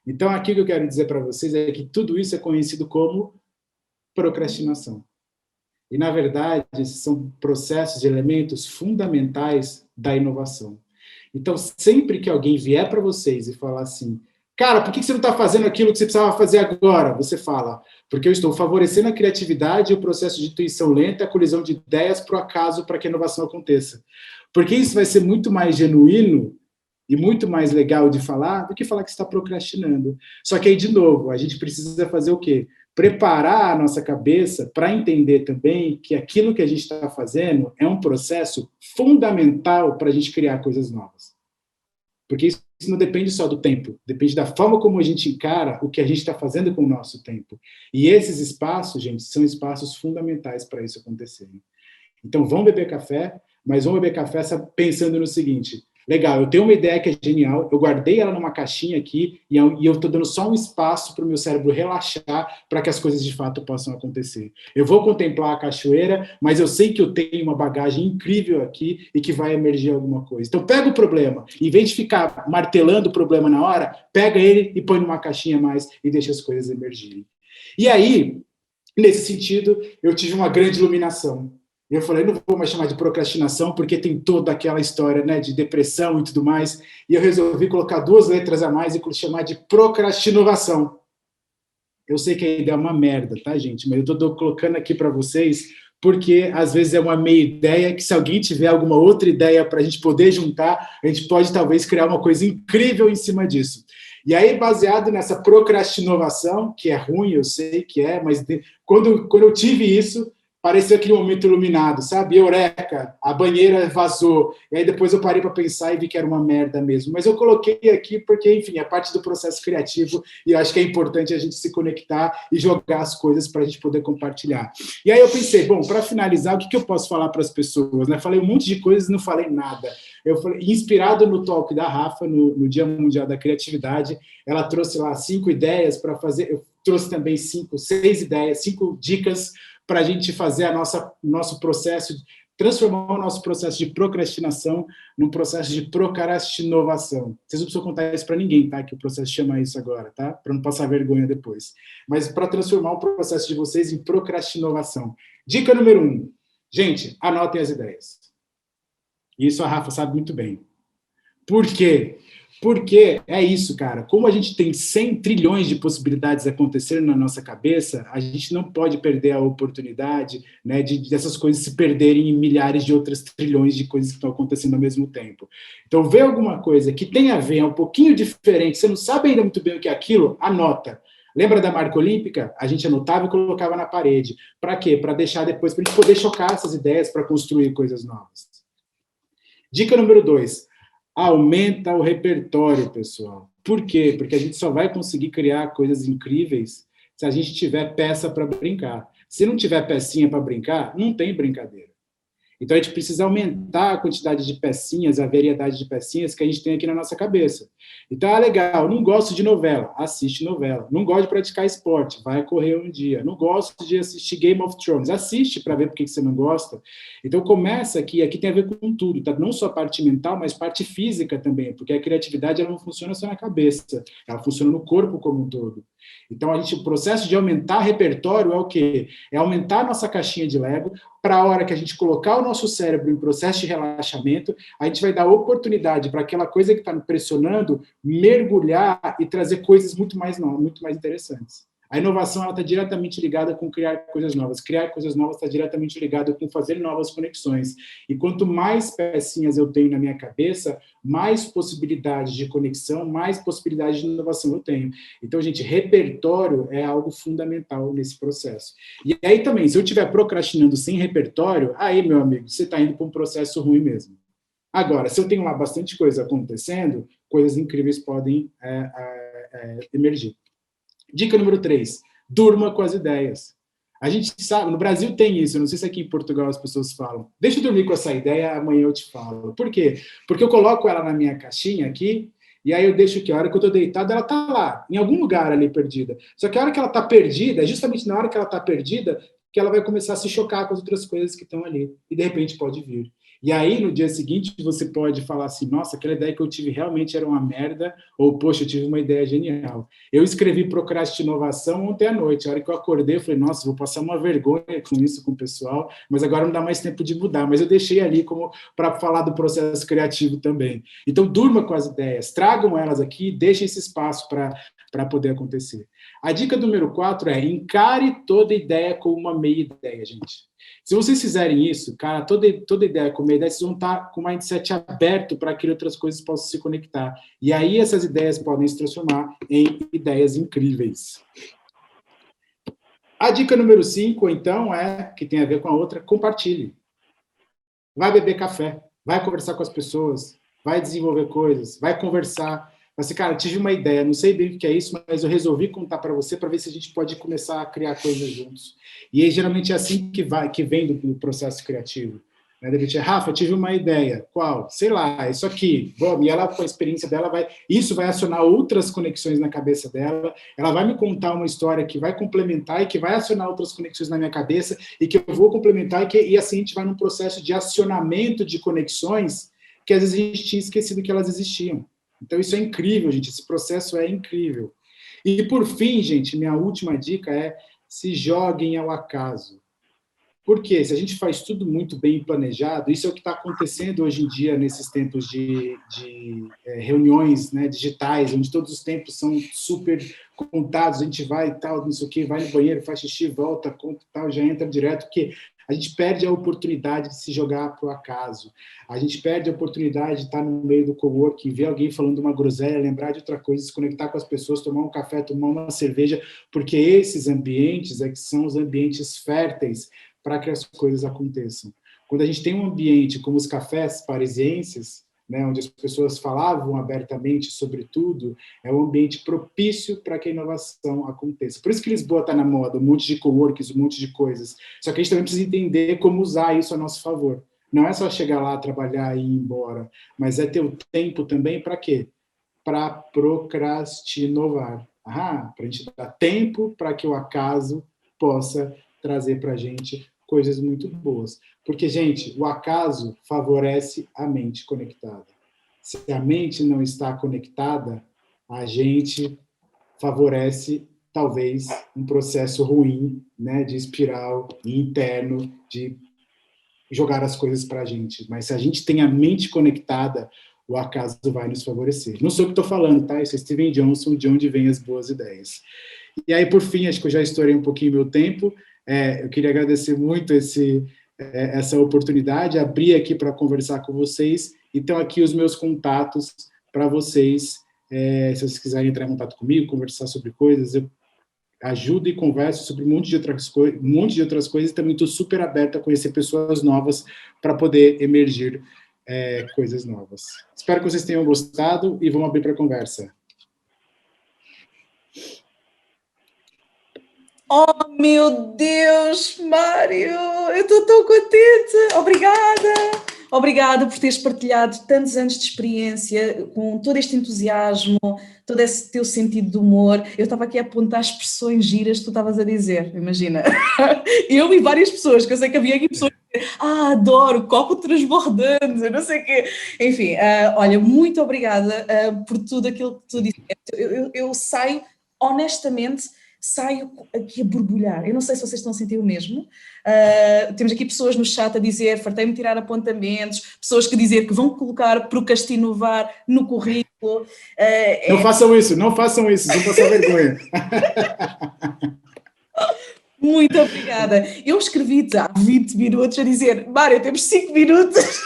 S2: Então, aqui o que eu quero dizer para vocês é que tudo isso é conhecido como procrastinação. E, na verdade, esses são processos e elementos fundamentais da inovação. Então, sempre que alguém vier para vocês e falar assim, cara, por que você não está fazendo aquilo que você precisava fazer agora? Você fala, porque eu estou favorecendo a criatividade e o processo de intuição lenta, a colisão de ideias para o acaso, para que a inovação aconteça. Porque isso vai ser muito mais genuíno e muito mais legal de falar do que falar que você está procrastinando. Só que aí, de novo, a gente precisa fazer o quê? Preparar a nossa cabeça para entender também que aquilo que a gente está fazendo é um processo fundamental para a gente criar coisas novas. Porque isso não depende só do tempo, depende da forma como a gente encara o que a gente está fazendo com o nosso tempo. E esses espaços, gente, são espaços fundamentais para isso acontecer. Então, vão beber café, mas vão beber café pensando no seguinte: legal, eu tenho uma ideia que é genial, eu guardei ela numa caixinha aqui e eu estou dando só um espaço para o meu cérebro relaxar para que as coisas de fato possam acontecer. Eu vou contemplar a cachoeira, mas eu sei que eu tenho uma bagagem incrível aqui e que vai emergir alguma coisa. Então pega o problema, em vez de ficar martelando o problema na hora, pega ele e põe numa caixinha a mais e deixa as coisas emergirem. E aí, nesse sentido, eu tive uma grande iluminação. Eu falei, não vou mais chamar de procrastinação, porque tem toda aquela história, né, de depressão e tudo mais, e eu resolvi colocar 2 letras a mais e chamar de procrastinovação. Eu sei que a ideia é uma merda, tá, gente? Mas eu estou colocando aqui para vocês, porque às vezes é uma meia ideia, que se alguém tiver alguma outra ideia para a gente poder juntar, a gente pode talvez criar uma coisa incrível em cima disso. E aí, baseado nessa procrastinovação, que é ruim, eu sei que é, mas quando eu tive isso, pareceu aquele momento iluminado, sabe? Eureka, a banheira vazou. E aí depois eu parei para pensar e vi que era uma merda mesmo. Mas eu coloquei aqui porque, enfim, é parte do processo criativo e eu acho que é importante a gente se conectar e jogar as coisas para a gente poder compartilhar. E aí eu pensei, bom, para finalizar, o que eu posso falar para as pessoas? Né? Falei um monte de coisas e não falei nada. Eu falei, inspirado no talk da Rafa, no Dia Mundial da Criatividade, ela trouxe lá 5 ideias para fazer, eu trouxe também 6 ideias, 5 dicas para a gente fazer nosso processo, transformar o nosso processo de procrastinação num processo de procrastinovação. Vocês não precisam contar isso para ninguém, tá? Que o processo chama isso agora, tá? Para não passar vergonha depois. Mas para transformar o processo de vocês em procrastinovação. Dica número 1. Gente, anotem as ideias. Isso a Rafa sabe muito bem. Por quê? Porque é isso, cara. Como a gente tem 100 trilhões de possibilidades acontecendo na nossa cabeça, a gente não pode perder a oportunidade, né, dessas coisas se perderem em milhares de outras trilhões de coisas que estão acontecendo ao mesmo tempo. Então, vê alguma coisa que tem a ver, é um pouquinho diferente, você não sabe ainda muito bem o que é aquilo, anota. Lembra da marca olímpica? A gente anotava e colocava na parede. Para quê? Para deixar depois, para a gente poder chocar essas ideias para construir coisas novas. Dica número 2. Aumenta o repertório, pessoal. Por quê? Porque a gente só vai conseguir criar coisas incríveis se a gente tiver peça para brincar. Se não tiver pecinha para brincar, não tem brincadeira. Então, a gente precisa aumentar a quantidade de pecinhas, a variedade de pecinhas que a gente tem aqui na nossa cabeça. Então, legal, não gosto de novela, assiste novela. Não gosto de praticar esporte, vai correr um dia. Não gosto de assistir Game of Thrones, assiste para ver por que você não gosta. Então, começa aqui tem a ver com tudo, tá? Não só parte mental, mas parte física também, porque a criatividade ela não funciona só na cabeça, ela funciona no corpo como um todo. Então, o processo de aumentar repertório é o quê? É aumentar a nossa caixinha de Lego para a hora que a gente colocar o nosso cérebro em processo de relaxamento, a gente vai dar oportunidade para aquela coisa que está pressionando mergulhar e trazer coisas muito mais interessantes. A inovação está diretamente ligada com criar coisas novas. Criar coisas novas está diretamente ligado com fazer novas conexões. E quanto mais pecinhas eu tenho na minha cabeça, mais possibilidades de conexão, mais possibilidades de inovação eu tenho. Então, gente, repertório é algo fundamental nesse processo. E aí também, se eu estiver procrastinando sem repertório, aí, meu amigo, você está indo para um processo ruim mesmo. Agora, se eu tenho lá bastante coisa acontecendo, coisas incríveis podem emergir. Dica número 3, durma com as ideias. A gente sabe, no Brasil tem isso, eu não sei se aqui em Portugal as pessoas falam, deixa eu dormir com essa ideia, amanhã eu te falo. Por quê? Porque eu coloco ela na minha caixinha aqui, e aí eu deixo que a hora que eu estou deitado, ela está lá, em algum lugar ali perdida. Só que a hora que ela está perdida, é justamente na hora que ela está perdida, que ela vai começar a se chocar com as outras coisas que estão ali. E de repente pode vir. E aí, no dia seguinte, você pode falar assim, nossa, aquela ideia que eu tive realmente era uma merda, ou, poxa, eu tive uma ideia genial. Eu escrevi Procrastinovação ontem à noite. A hora que eu acordei, eu falei, nossa, vou passar uma vergonha com isso, com o pessoal, mas agora não dá mais tempo de mudar. Mas eu deixei ali como para falar do processo criativo também. Então, durma com as ideias, tragam elas aqui, deixem esse espaço para poder acontecer. A dica número 4 é encare toda ideia como uma meia ideia, gente. Se vocês fizerem isso, cara, toda ideia como meia ideia, vocês vão estar com o mindset aberto para que outras coisas possam se conectar. E aí essas ideias podem se transformar em ideias incríveis. A dica número 5, então, que tem a ver com a outra, compartilhe. Vai beber café, vai conversar com as pessoas, vai desenvolver coisas, vai conversar. Mas, cara, tive uma ideia, não sei bem o que é isso, mas eu resolvi contar para você para ver se a gente pode começar a criar coisas juntos. E aí, geralmente é assim que vem do processo criativo. Né? De repente, Rafa, tive uma ideia. Qual? Sei lá, isso aqui. Bom, e ela, com a experiência dela, isso vai acionar outras conexões na cabeça dela. Ela vai me contar uma história que vai complementar e que vai acionar outras conexões na minha cabeça e que eu vou complementar e assim a gente vai num processo de acionamento de conexões que às vezes a gente tinha esquecido que elas existiam. Então, isso é incrível, gente. Esse processo é incrível. E, por fim, gente, minha última dica é se joguem ao acaso. Por quê? Se a gente faz tudo muito bem planejado, isso é o que está acontecendo hoje em dia nesses tempos de reuniões, né, digitais, onde todos os tempos são super contados, a gente vai e tal, não sei o quê, vai no banheiro, faz xixi, volta, conta e tal, já entra direto, porque a gente perde a oportunidade de se jogar para o acaso. A gente perde a oportunidade de estar no meio do coworking, ver alguém falando uma groselha, lembrar de outra coisa, se conectar com as pessoas, tomar um café, tomar uma cerveja, porque esses ambientes é que são os ambientes férteis para que as coisas aconteçam. Quando a gente tem um ambiente como os cafés parisienses, né, onde as pessoas falavam abertamente sobre tudo, é um ambiente propício para que a inovação aconteça. Por isso que Lisboa está na moda, um monte de coworks, um monte de coisas. Só que a gente também precisa entender como usar isso a nosso favor. Não é só chegar lá, trabalhar e ir embora, mas é ter o tempo também para quê? Para procrastinovar. Para a gente dar tempo para que o acaso possa trazer para a gente coisas muito boas. Porque, gente, o acaso favorece a mente conectada. Se a mente não está conectada, a gente favorece, talvez, um processo ruim, né, de espiral interno, de jogar as coisas para a gente. Mas se a gente tem a mente conectada, o acaso vai nos favorecer. Não sou o que estou falando, tá? Isso é Steven Johnson, de onde vêm as boas ideias. E aí, por fim, acho que eu já estourei um pouquinho meu tempo. Eu queria agradecer muito essa oportunidade, abrir aqui para conversar com vocês. Então, aqui os meus contatos para vocês, se vocês quiserem entrar em contato comigo, conversar sobre coisas, eu ajudo e converso sobre um monte de outras coisas, e também estou super aberto a conhecer pessoas novas para poder emergir coisas novas. Espero que vocês tenham gostado e vamos abrir para a conversa.
S1: Oh, meu Deus, Mário, eu estou tão contente. Obrigada por teres partilhado tantos anos de experiência, com todo este entusiasmo, todo esse teu sentido de humor. Eu estava aqui a apontar expressões giras que tu estavas a dizer, imagina. Eu e várias pessoas, que eu sei que havia aqui pessoas que diziam, adoro, copo transbordante, não sei o quê. Enfim, olha, muito obrigada por tudo aquilo que tu disseste. Eu saio, honestamente, saio aqui a borbulhar. Eu não sei se vocês estão a sentir o mesmo. Temos aqui pessoas no chat a dizer, fartei-me tirar apontamentos, pessoas que dizem que vão colocar procrastinovar no currículo.
S2: Não façam isso, vão passar vergonha.
S1: Muito obrigada. Eu escrevi-te há 20 minutos a dizer, Mário, temos 5 minutos.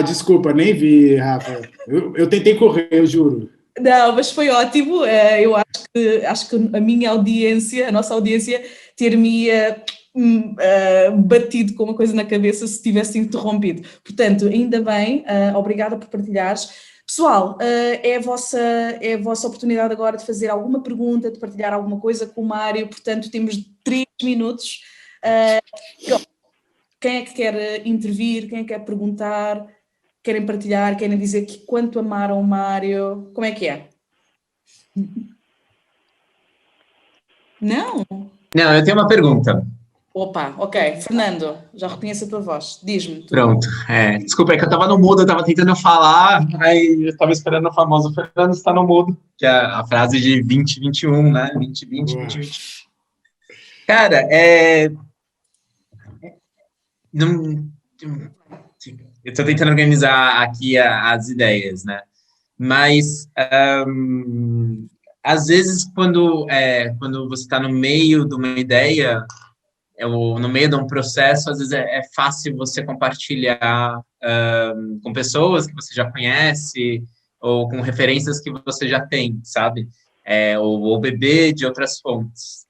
S2: Desculpa, nem vi, Rafa. Eu tentei correr, eu juro.
S1: Não, mas foi ótimo. Eu acho que a nossa audiência, ter-me batido com uma coisa na cabeça se tivesse interrompido. Portanto, ainda bem, obrigada por partilhares. Pessoal, é a vossa oportunidade agora de fazer alguma pergunta, de partilhar alguma coisa com o Mário. Portanto, temos 3 minutos. Quem é que quer intervir? Quem é que quer perguntar? Querem partilhar? Querem dizer que quanto amaram o Mário? Como é que é? Não?
S3: Não, eu tenho uma pergunta.
S1: Opa, ok. Fernando, já reconheço a tua voz. Diz-me.
S3: Pronto. Desculpa, é que eu tava no mudo, eu tava tentando falar, aí eu tava esperando o famoso Fernando está no mudo, que é a frase de 2021, né? 2020, 2020. Cara, não, eu tô tentando organizar aqui as ideias, né? Mas, às vezes, quando você está no meio de uma ideia, no meio de um processo, às vezes é fácil você compartilhar com pessoas que você já conhece ou com referências que você já tem, sabe? Ou beber de outras fontes.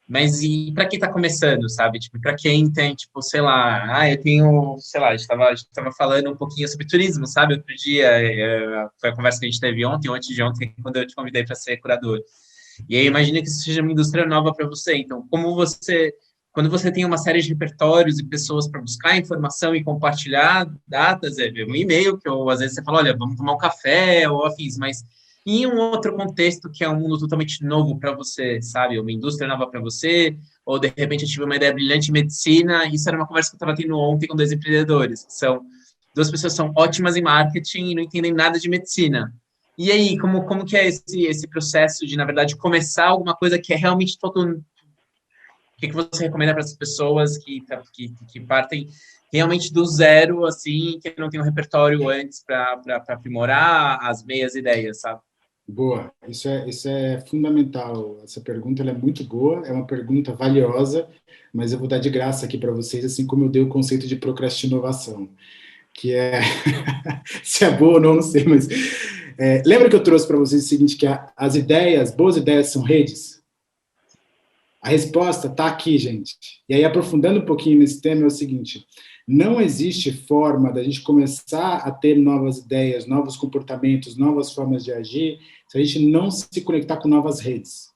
S3: Mas e para quem está começando, sabe? Tipo, para quem tem, tipo, sei lá, eu tenho, sei lá, a gente tava falando um pouquinho sobre turismo, sabe? Outro dia, foi a conversa que a gente teve ontem ou antes de ontem, quando eu te convidei para ser curador. E aí, imagina que isso seja uma indústria nova para você. Então, quando você tem uma série de repertórios e pessoas para buscar informação e compartilhar datas, um e-mail que às vezes você fala, olha, vamos tomar um café ou afins, mas em um outro contexto que é um mundo totalmente novo para você, sabe? Uma indústria nova para você, ou de repente eu tive uma ideia brilhante em medicina. Isso era uma conversa que eu estava tendo ontem com dois empreendedores, que são duas pessoas que são ótimas em marketing e não entendem nada de medicina. E aí, como que é esse processo de, na verdade, começar alguma coisa que é realmente todo... O que você recomenda para essas pessoas que partem realmente do zero, assim, que não tem um repertório antes para aprimorar as meias ideias, sabe?
S2: Boa, isso é fundamental. Essa pergunta ela é muito boa, é uma pergunta valiosa, mas eu vou dar de graça aqui para vocês, assim como eu dei o conceito de procrastinovação, que é se é boa ou não, não sei, mas lembra que eu trouxe para vocês o seguinte, que as ideias, boas ideias são redes? A resposta está aqui, gente. E aí, aprofundando um pouquinho nesse tema, é o seguinte: não existe forma da gente começar a ter novas ideias, novos comportamentos, novas formas de agir, se a gente não se conectar com novas redes.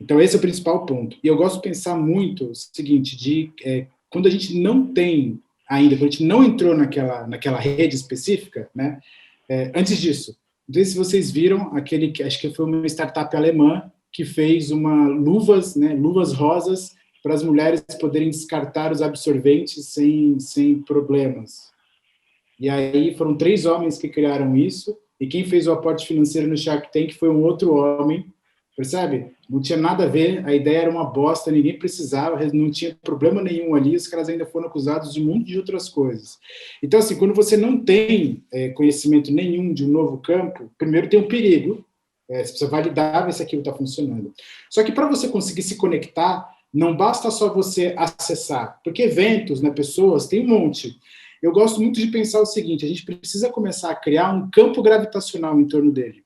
S2: Então, esse é o principal ponto. E eu gosto de pensar muito o seguinte, quando a gente não tem ainda, quando a gente não entrou naquela rede específica, né? Antes disso, não sei se vocês viram acho que foi uma startup alemã que fez luvas rosas para as mulheres poderem descartar os absorventes sem problemas. E aí foram 3 homens que criaram isso, e quem fez o aporte financeiro no Shark Tank foi um outro homem, percebe? Não tinha nada a ver, a ideia era uma bosta, ninguém precisava, não tinha problema nenhum ali, os caras ainda foram acusados de um monte de outras coisas. Então, assim, quando você não tem conhecimento nenhum de um novo campo, primeiro tem um perigo, você precisa validar, ver se aquilo está funcionando. Só que para você conseguir se conectar, não basta só você acessar, porque eventos, né, pessoas, tem um monte. Eu gosto muito de pensar o seguinte: a gente precisa começar a criar um campo gravitacional em torno dele.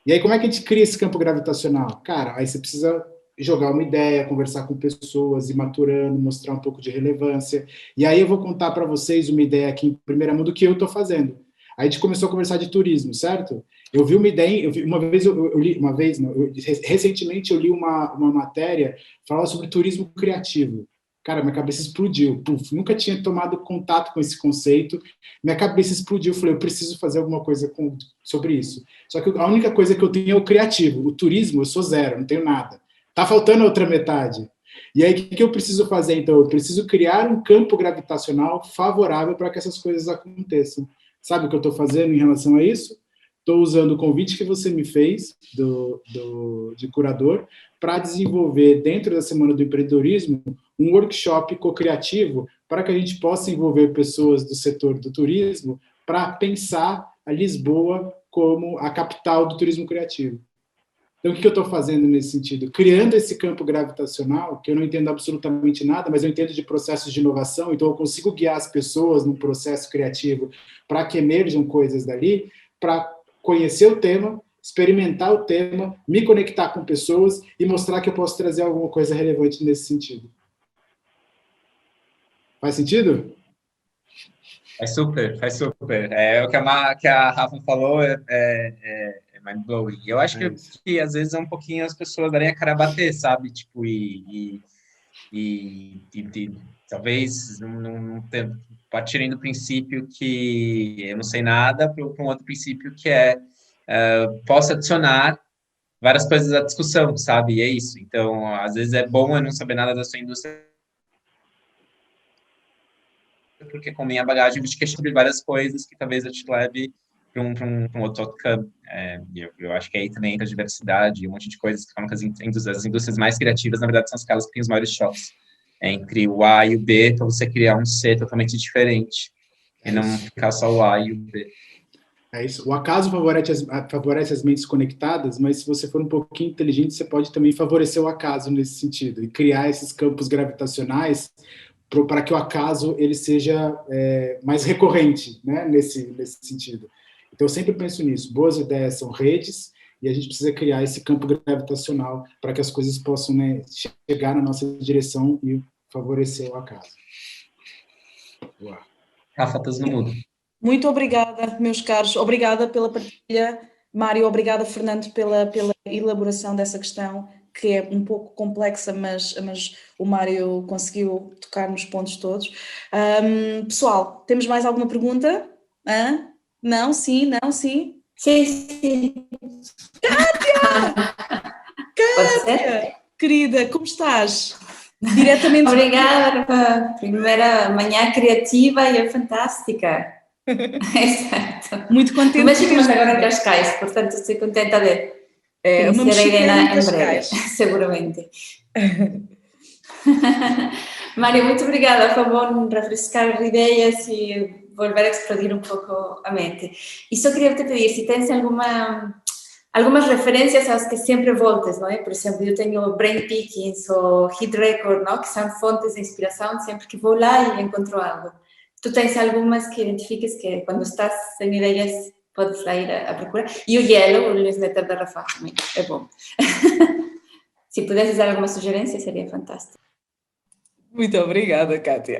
S2: E aí, como é que a gente cria esse campo gravitacional? Cara, aí você precisa jogar uma ideia, conversar com pessoas, ir maturando, mostrar um pouco de relevância. E aí eu vou contar para vocês uma ideia aqui em primeira mão do que eu estou fazendo. Aí a gente começou a conversar de turismo, certo? Eu vi uma ideia, recentemente eu li uma matéria falando sobre turismo criativo. Cara, minha cabeça explodiu. Puf, nunca tinha tomado contato com esse conceito. Minha cabeça explodiu. Eu falei, eu preciso fazer alguma coisa sobre isso. Só que a única coisa que eu tenho é o criativo. O turismo, eu sou zero, não tenho nada. Tá faltando a outra metade. E aí, o que eu preciso fazer, então? Eu preciso criar um campo gravitacional favorável para que essas coisas aconteçam. Sabe o que eu estou fazendo em relação a isso? Estou usando o convite que você me fez, de curador, para desenvolver, dentro da Semana do Empreendedorismo, um workshop co-criativo para que a gente possa envolver pessoas do setor do turismo para pensar a Lisboa como a capital do turismo criativo. Então, o que eu estou fazendo nesse sentido? Criando esse campo gravitacional, que eu não entendo absolutamente nada, mas eu entendo de processos de inovação, então eu consigo guiar as pessoas num processo criativo para que emerjam coisas dali, para conhecer o tema, experimentar o tema, me conectar com pessoas e mostrar que eu posso trazer alguma coisa relevante nesse sentido. Faz sentido?
S3: Faz super, faz super. O que a Rafa falou é mind-blowing. E eu acho que às vezes é um pouquinho as pessoas darem a cara a bater, sabe? Tipo, talvez não partirem do princípio que eu não sei nada para um outro princípio que posso adicionar várias coisas à discussão, sabe? E é isso. Então, às vezes é bom eu não saber nada da sua indústria, porque com minha bagagem eu te questiono sobre várias coisas que talvez eu te leve para um outro outcome. Eu acho que aí também entra a diversidade, um monte de coisas que falam que as indústrias mais criativas, na verdade, são as que têm os maiores choques entre o A e o B, para você criar um C totalmente diferente, e não ficar só o A e o B.
S2: É isso. O acaso favorece as mentes conectadas, mas se você for um pouquinho inteligente, você pode também favorecer o acaso nesse sentido, e criar esses campos gravitacionais para que o acaso ele seja mais recorrente, né, nesse sentido. Então, eu sempre penso nisso. Boas ideias são redes, e a gente precisa criar esse campo gravitacional para que as coisas possam, né, chegar na nossa direção e favorecer o acaso. Boa.
S3: Rafa, estás no mudo.
S1: Muito obrigada, meus caros. Obrigada pela partilha. Mário, obrigada, Fernando, pela elaboração dessa questão, que é um pouco complexa, mas o Mário conseguiu tocar nos pontos todos. Pessoal, temos mais alguma pergunta? Não? Sim? Não? Sim?
S4: Sim.
S1: Kátia! Querida, como estás? Diretamente.
S4: Obrigada pela primeira manhã criativa e fantástica. Exato.
S1: Muito contente.
S4: No México, mas agora em Cascais, portanto estou contenta de ser a Irene em breve, seguramente. Mário, muito obrigada, foi bom refrescar ideias e volver a explodir um pouco a mente. E só queria te pedir se tens algumas referências às que sempre voltes, não é? Por exemplo, eu tenho Brain Pickings ou Hit Record, não? Que são fontes de inspiração sempre que vou lá e encontro algo. Tu tens algumas que identifiques que quando estás sem ideias podes lá ir a procurar? E o Yellow, o newsletter da Rafa, também é bom. Se pudesses dar alguma sugerência, seria fantástico.
S1: Muito obrigada, Kátia.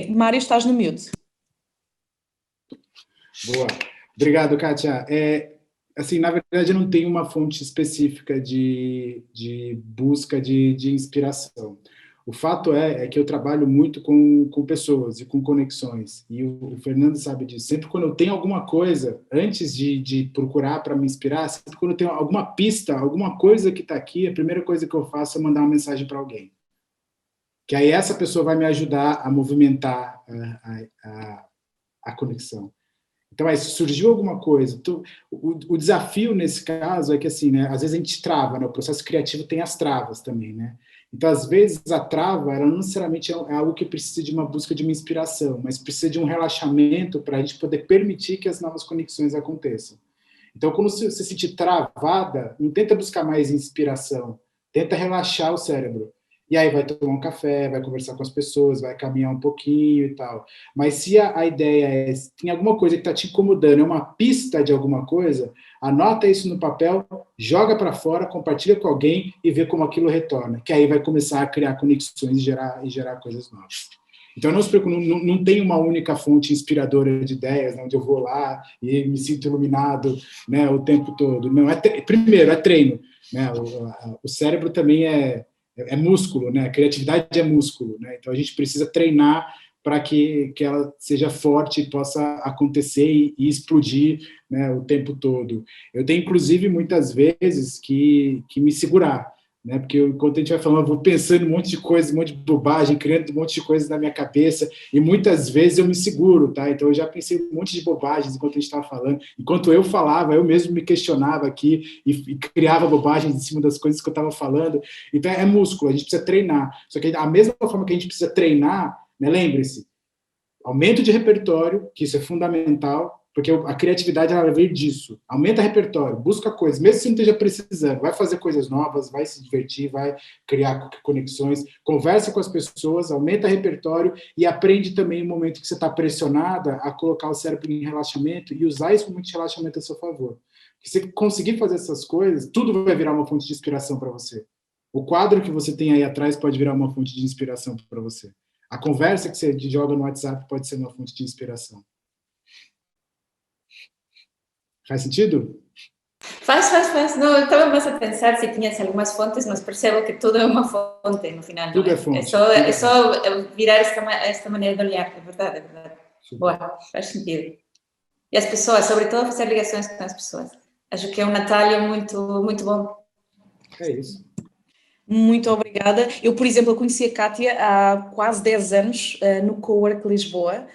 S1: Mário, estás no mute.
S2: Boa. Obrigado, Kátia. Assim, na verdade, eu não tenho uma fonte específica de busca de inspiração. O fato é que eu trabalho muito com pessoas e com conexões. E o Fernando sabe disso. Sempre quando eu tenho alguma coisa, antes de procurar para me inspirar, sempre quando eu tenho alguma pista, alguma coisa que está aqui, a primeira coisa que eu faço é mandar uma mensagem para alguém. Que aí essa pessoa vai me ajudar a movimentar a conexão. Então, surgiu alguma coisa. O desafio nesse caso é que, assim, né, às vezes a gente trava, né? O processo criativo tem as travas também, né? Então, às vezes, a trava, ela não necessariamente é algo que precisa de uma busca de uma inspiração, mas precisa de um relaxamento para a gente poder permitir que as novas conexões aconteçam. Então, quando você se sentir travada, não tenta buscar mais inspiração, tenta relaxar o cérebro. E aí vai tomar um café, vai conversar com as pessoas, vai caminhar um pouquinho e tal. Mas se a ideia tem alguma coisa que está te incomodando, é uma pista de alguma coisa, anota isso no papel, joga para fora, compartilha com alguém e vê como aquilo retorna. Que aí vai começar a criar conexões e gerar coisas novas. Então, não se preocupe, não tem uma única fonte inspiradora de ideias, né, onde eu vou lá e me sinto iluminado, né, o tempo todo. Não, primeiro, é treino. Né, o cérebro também é músculo, né? A criatividade é músculo, né? Então a gente precisa treinar para que ela seja forte e possa acontecer e explodir, né, o tempo todo. Eu tenho, inclusive, muitas vezes que me segurar, né? Porque enquanto a gente vai falando, eu vou pensando um monte de coisa, um monte de bobagem, criando um monte de coisas na minha cabeça, e muitas vezes eu me seguro, tá? Então eu já pensei um monte de bobagens enquanto a gente estava falando. Enquanto eu falava, eu mesmo me questionava aqui e criava bobagens em cima das coisas que eu estava falando. Então é músculo, a gente precisa treinar. Só que a mesma forma que a gente precisa treinar, né, lembre-se, aumento de repertório, que isso é fundamental, porque a criatividade ela vem disso. Aumenta repertório, busca coisas, mesmo se você não esteja precisando, vai fazer coisas novas, vai se divertir, vai criar conexões, conversa com as pessoas, aumenta repertório e aprende também no momento que você está pressionada a colocar o cérebro em relaxamento e usar esse momento de relaxamento a seu favor. Se você conseguir fazer essas coisas, tudo vai virar uma fonte de inspiração para você. O quadro que você tem aí atrás pode virar uma fonte de inspiração para você. A conversa que você joga no WhatsApp pode ser uma fonte de inspiração. Faz sentido?
S4: Faz. Não, eu estava mais a pensar se tinhas algumas fontes, mas percebo que tudo é uma fonte no final.
S2: Tudo
S4: não
S2: é fonte.
S4: É só virar esta maneira de olhar, é verdade.
S2: Super.
S4: Boa, faz sentido. E as pessoas, sobretudo fazer ligações com as pessoas. Acho que é um atalho muito bom.
S2: É isso.
S1: Muito obrigada. Eu, por exemplo, eu conheci a Kátia há quase 10 anos no Cowork Lisboa.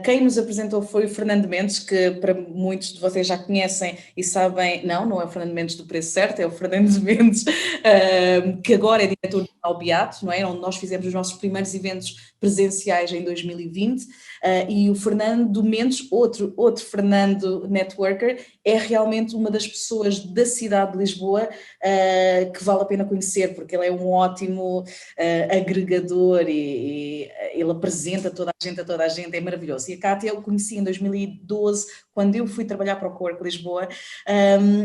S1: Quem nos apresentou foi o Fernando Mendes, que para muitos de vocês já conhecem e sabem, não é o Fernando Mendes do Preço Certo, é o Fernando Mendes, que agora é diretor do Albeato, não é? Onde nós fizemos os nossos primeiros eventos presenciais em 2020, e o Fernando Mendes, outro Fernando networker, é realmente uma das pessoas da cidade de Lisboa que vale a pena conhecer, porque ele é um ótimo agregador e ele apresenta toda a gente, é maravilhoso. E a Kátia eu conheci em 2012, quando eu fui trabalhar para o Cowork Lisboa,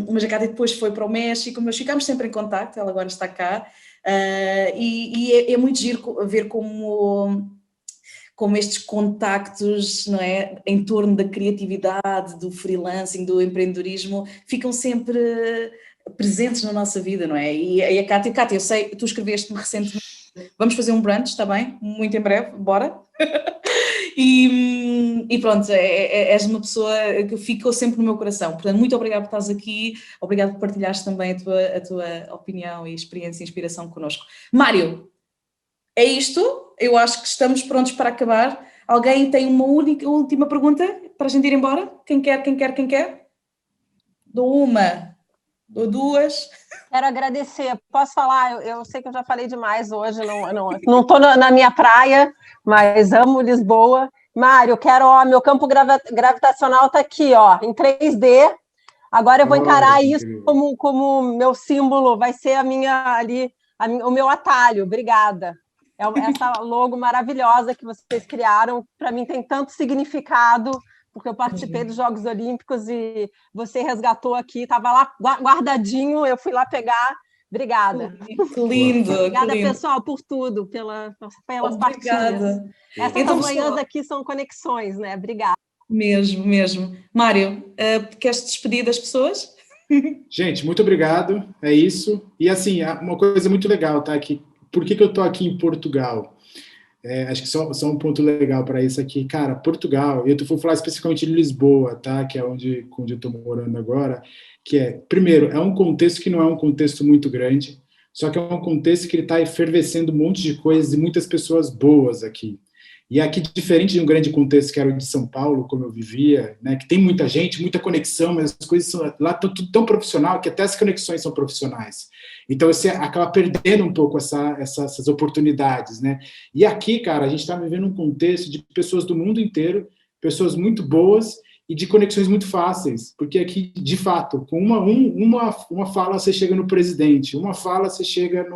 S1: mas a Kátia depois foi para o México, nós ficámos sempre em contacto, ela agora está cá, e é muito giro ver como estes contactos, não é, em torno da criatividade, do freelancing, do empreendedorismo, ficam sempre presentes na nossa vida, não é? E a Kátia, eu sei, tu escreveste-me recentemente, vamos fazer um brunch, está bem? Muito em breve, bora? E pronto, és uma pessoa que ficou sempre no meu coração. Portanto, muito obrigada por estares aqui, obrigado por partilhares também a tua opinião e experiência e inspiração connosco. Mário, é isto? Eu acho que estamos prontos para acabar. Alguém tem uma última pergunta para a gente ir embora? Quem quer? Dou uma, dou duas.
S5: Quero agradecer. Posso falar? Eu sei que eu já falei demais hoje, não estou na minha praia, mas amo Lisboa. Mário, meu campo gravitacional está aqui, ó, em 3D. Agora eu vou encarar isso como meu símbolo, vai ser o meu atalho. Obrigada. Essa logo maravilhosa que vocês criaram, para mim tem tanto significado, porque eu participei dos Jogos Olímpicos e você resgatou aqui, estava lá guardadinho, eu fui lá pegar. Obrigada.
S1: Que lindo.
S5: Obrigada,
S1: que lindo.
S5: Pessoal, por tudo, pelas
S1: Obrigada.
S5: partilhas. Essas manhãs aqui são conexões, né? Obrigada.
S1: Mesmo. Mário, queres despedir das pessoas?
S2: Gente, muito obrigado, é isso. E assim, uma coisa muito legal, tá? Por que eu estou aqui em Portugal? Acho que só um ponto legal para isso aqui. Cara, Portugal, eu vou falar especificamente de Lisboa, tá? Que é onde eu estou morando agora, primeiro, é um contexto que não é um contexto muito grande, só que é um contexto que ele está efervescendo um monte de coisas e muitas pessoas boas aqui. E aqui, diferente de um grande contexto que era o de São Paulo, como eu vivia, né, que tem muita gente, muita conexão, mas as coisas lá estão tudo tão profissional que até as conexões são profissionais. Então, você acaba perdendo um pouco essas oportunidades, né? E aqui, cara, a gente está vivendo um contexto de pessoas do mundo inteiro, pessoas muito boas e de conexões muito fáceis, porque aqui, de fato, com uma fala você chega no presidente, uma fala você chega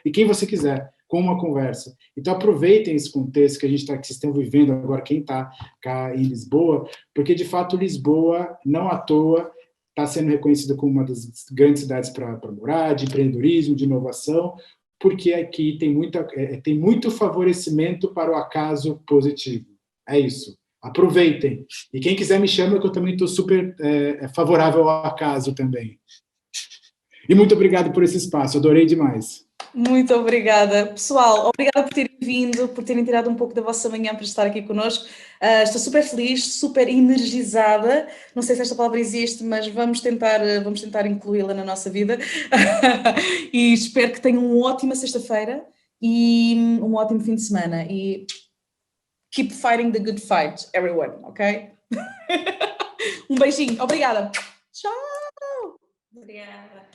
S2: e quem você quiser, com uma conversa. Então, aproveitem esse contexto que vocês estão vivendo agora, quem está cá em Lisboa, porque, de fato, Lisboa, não à toa, está sendo reconhecida como uma das grandes cidades para morar, de empreendedorismo, de inovação, porque aqui tem muito favorecimento para o acaso positivo. É isso. Aproveitem. E quem quiser me chama, que eu também estou super favorável ao acaso também. E muito obrigado por esse espaço, adorei demais.
S1: Muito obrigada. Pessoal, obrigada por terem vindo, por terem tirado um pouco da vossa manhã para estar aqui connosco. Estou super feliz, super energizada. Não sei se esta palavra existe, mas vamos tentar incluí-la na nossa vida. E espero que tenham uma ótima sexta-feira e um ótimo fim de semana. E keep fighting the good fight, everyone, ok? Um beijinho. Obrigada. Tchau.
S4: Obrigada.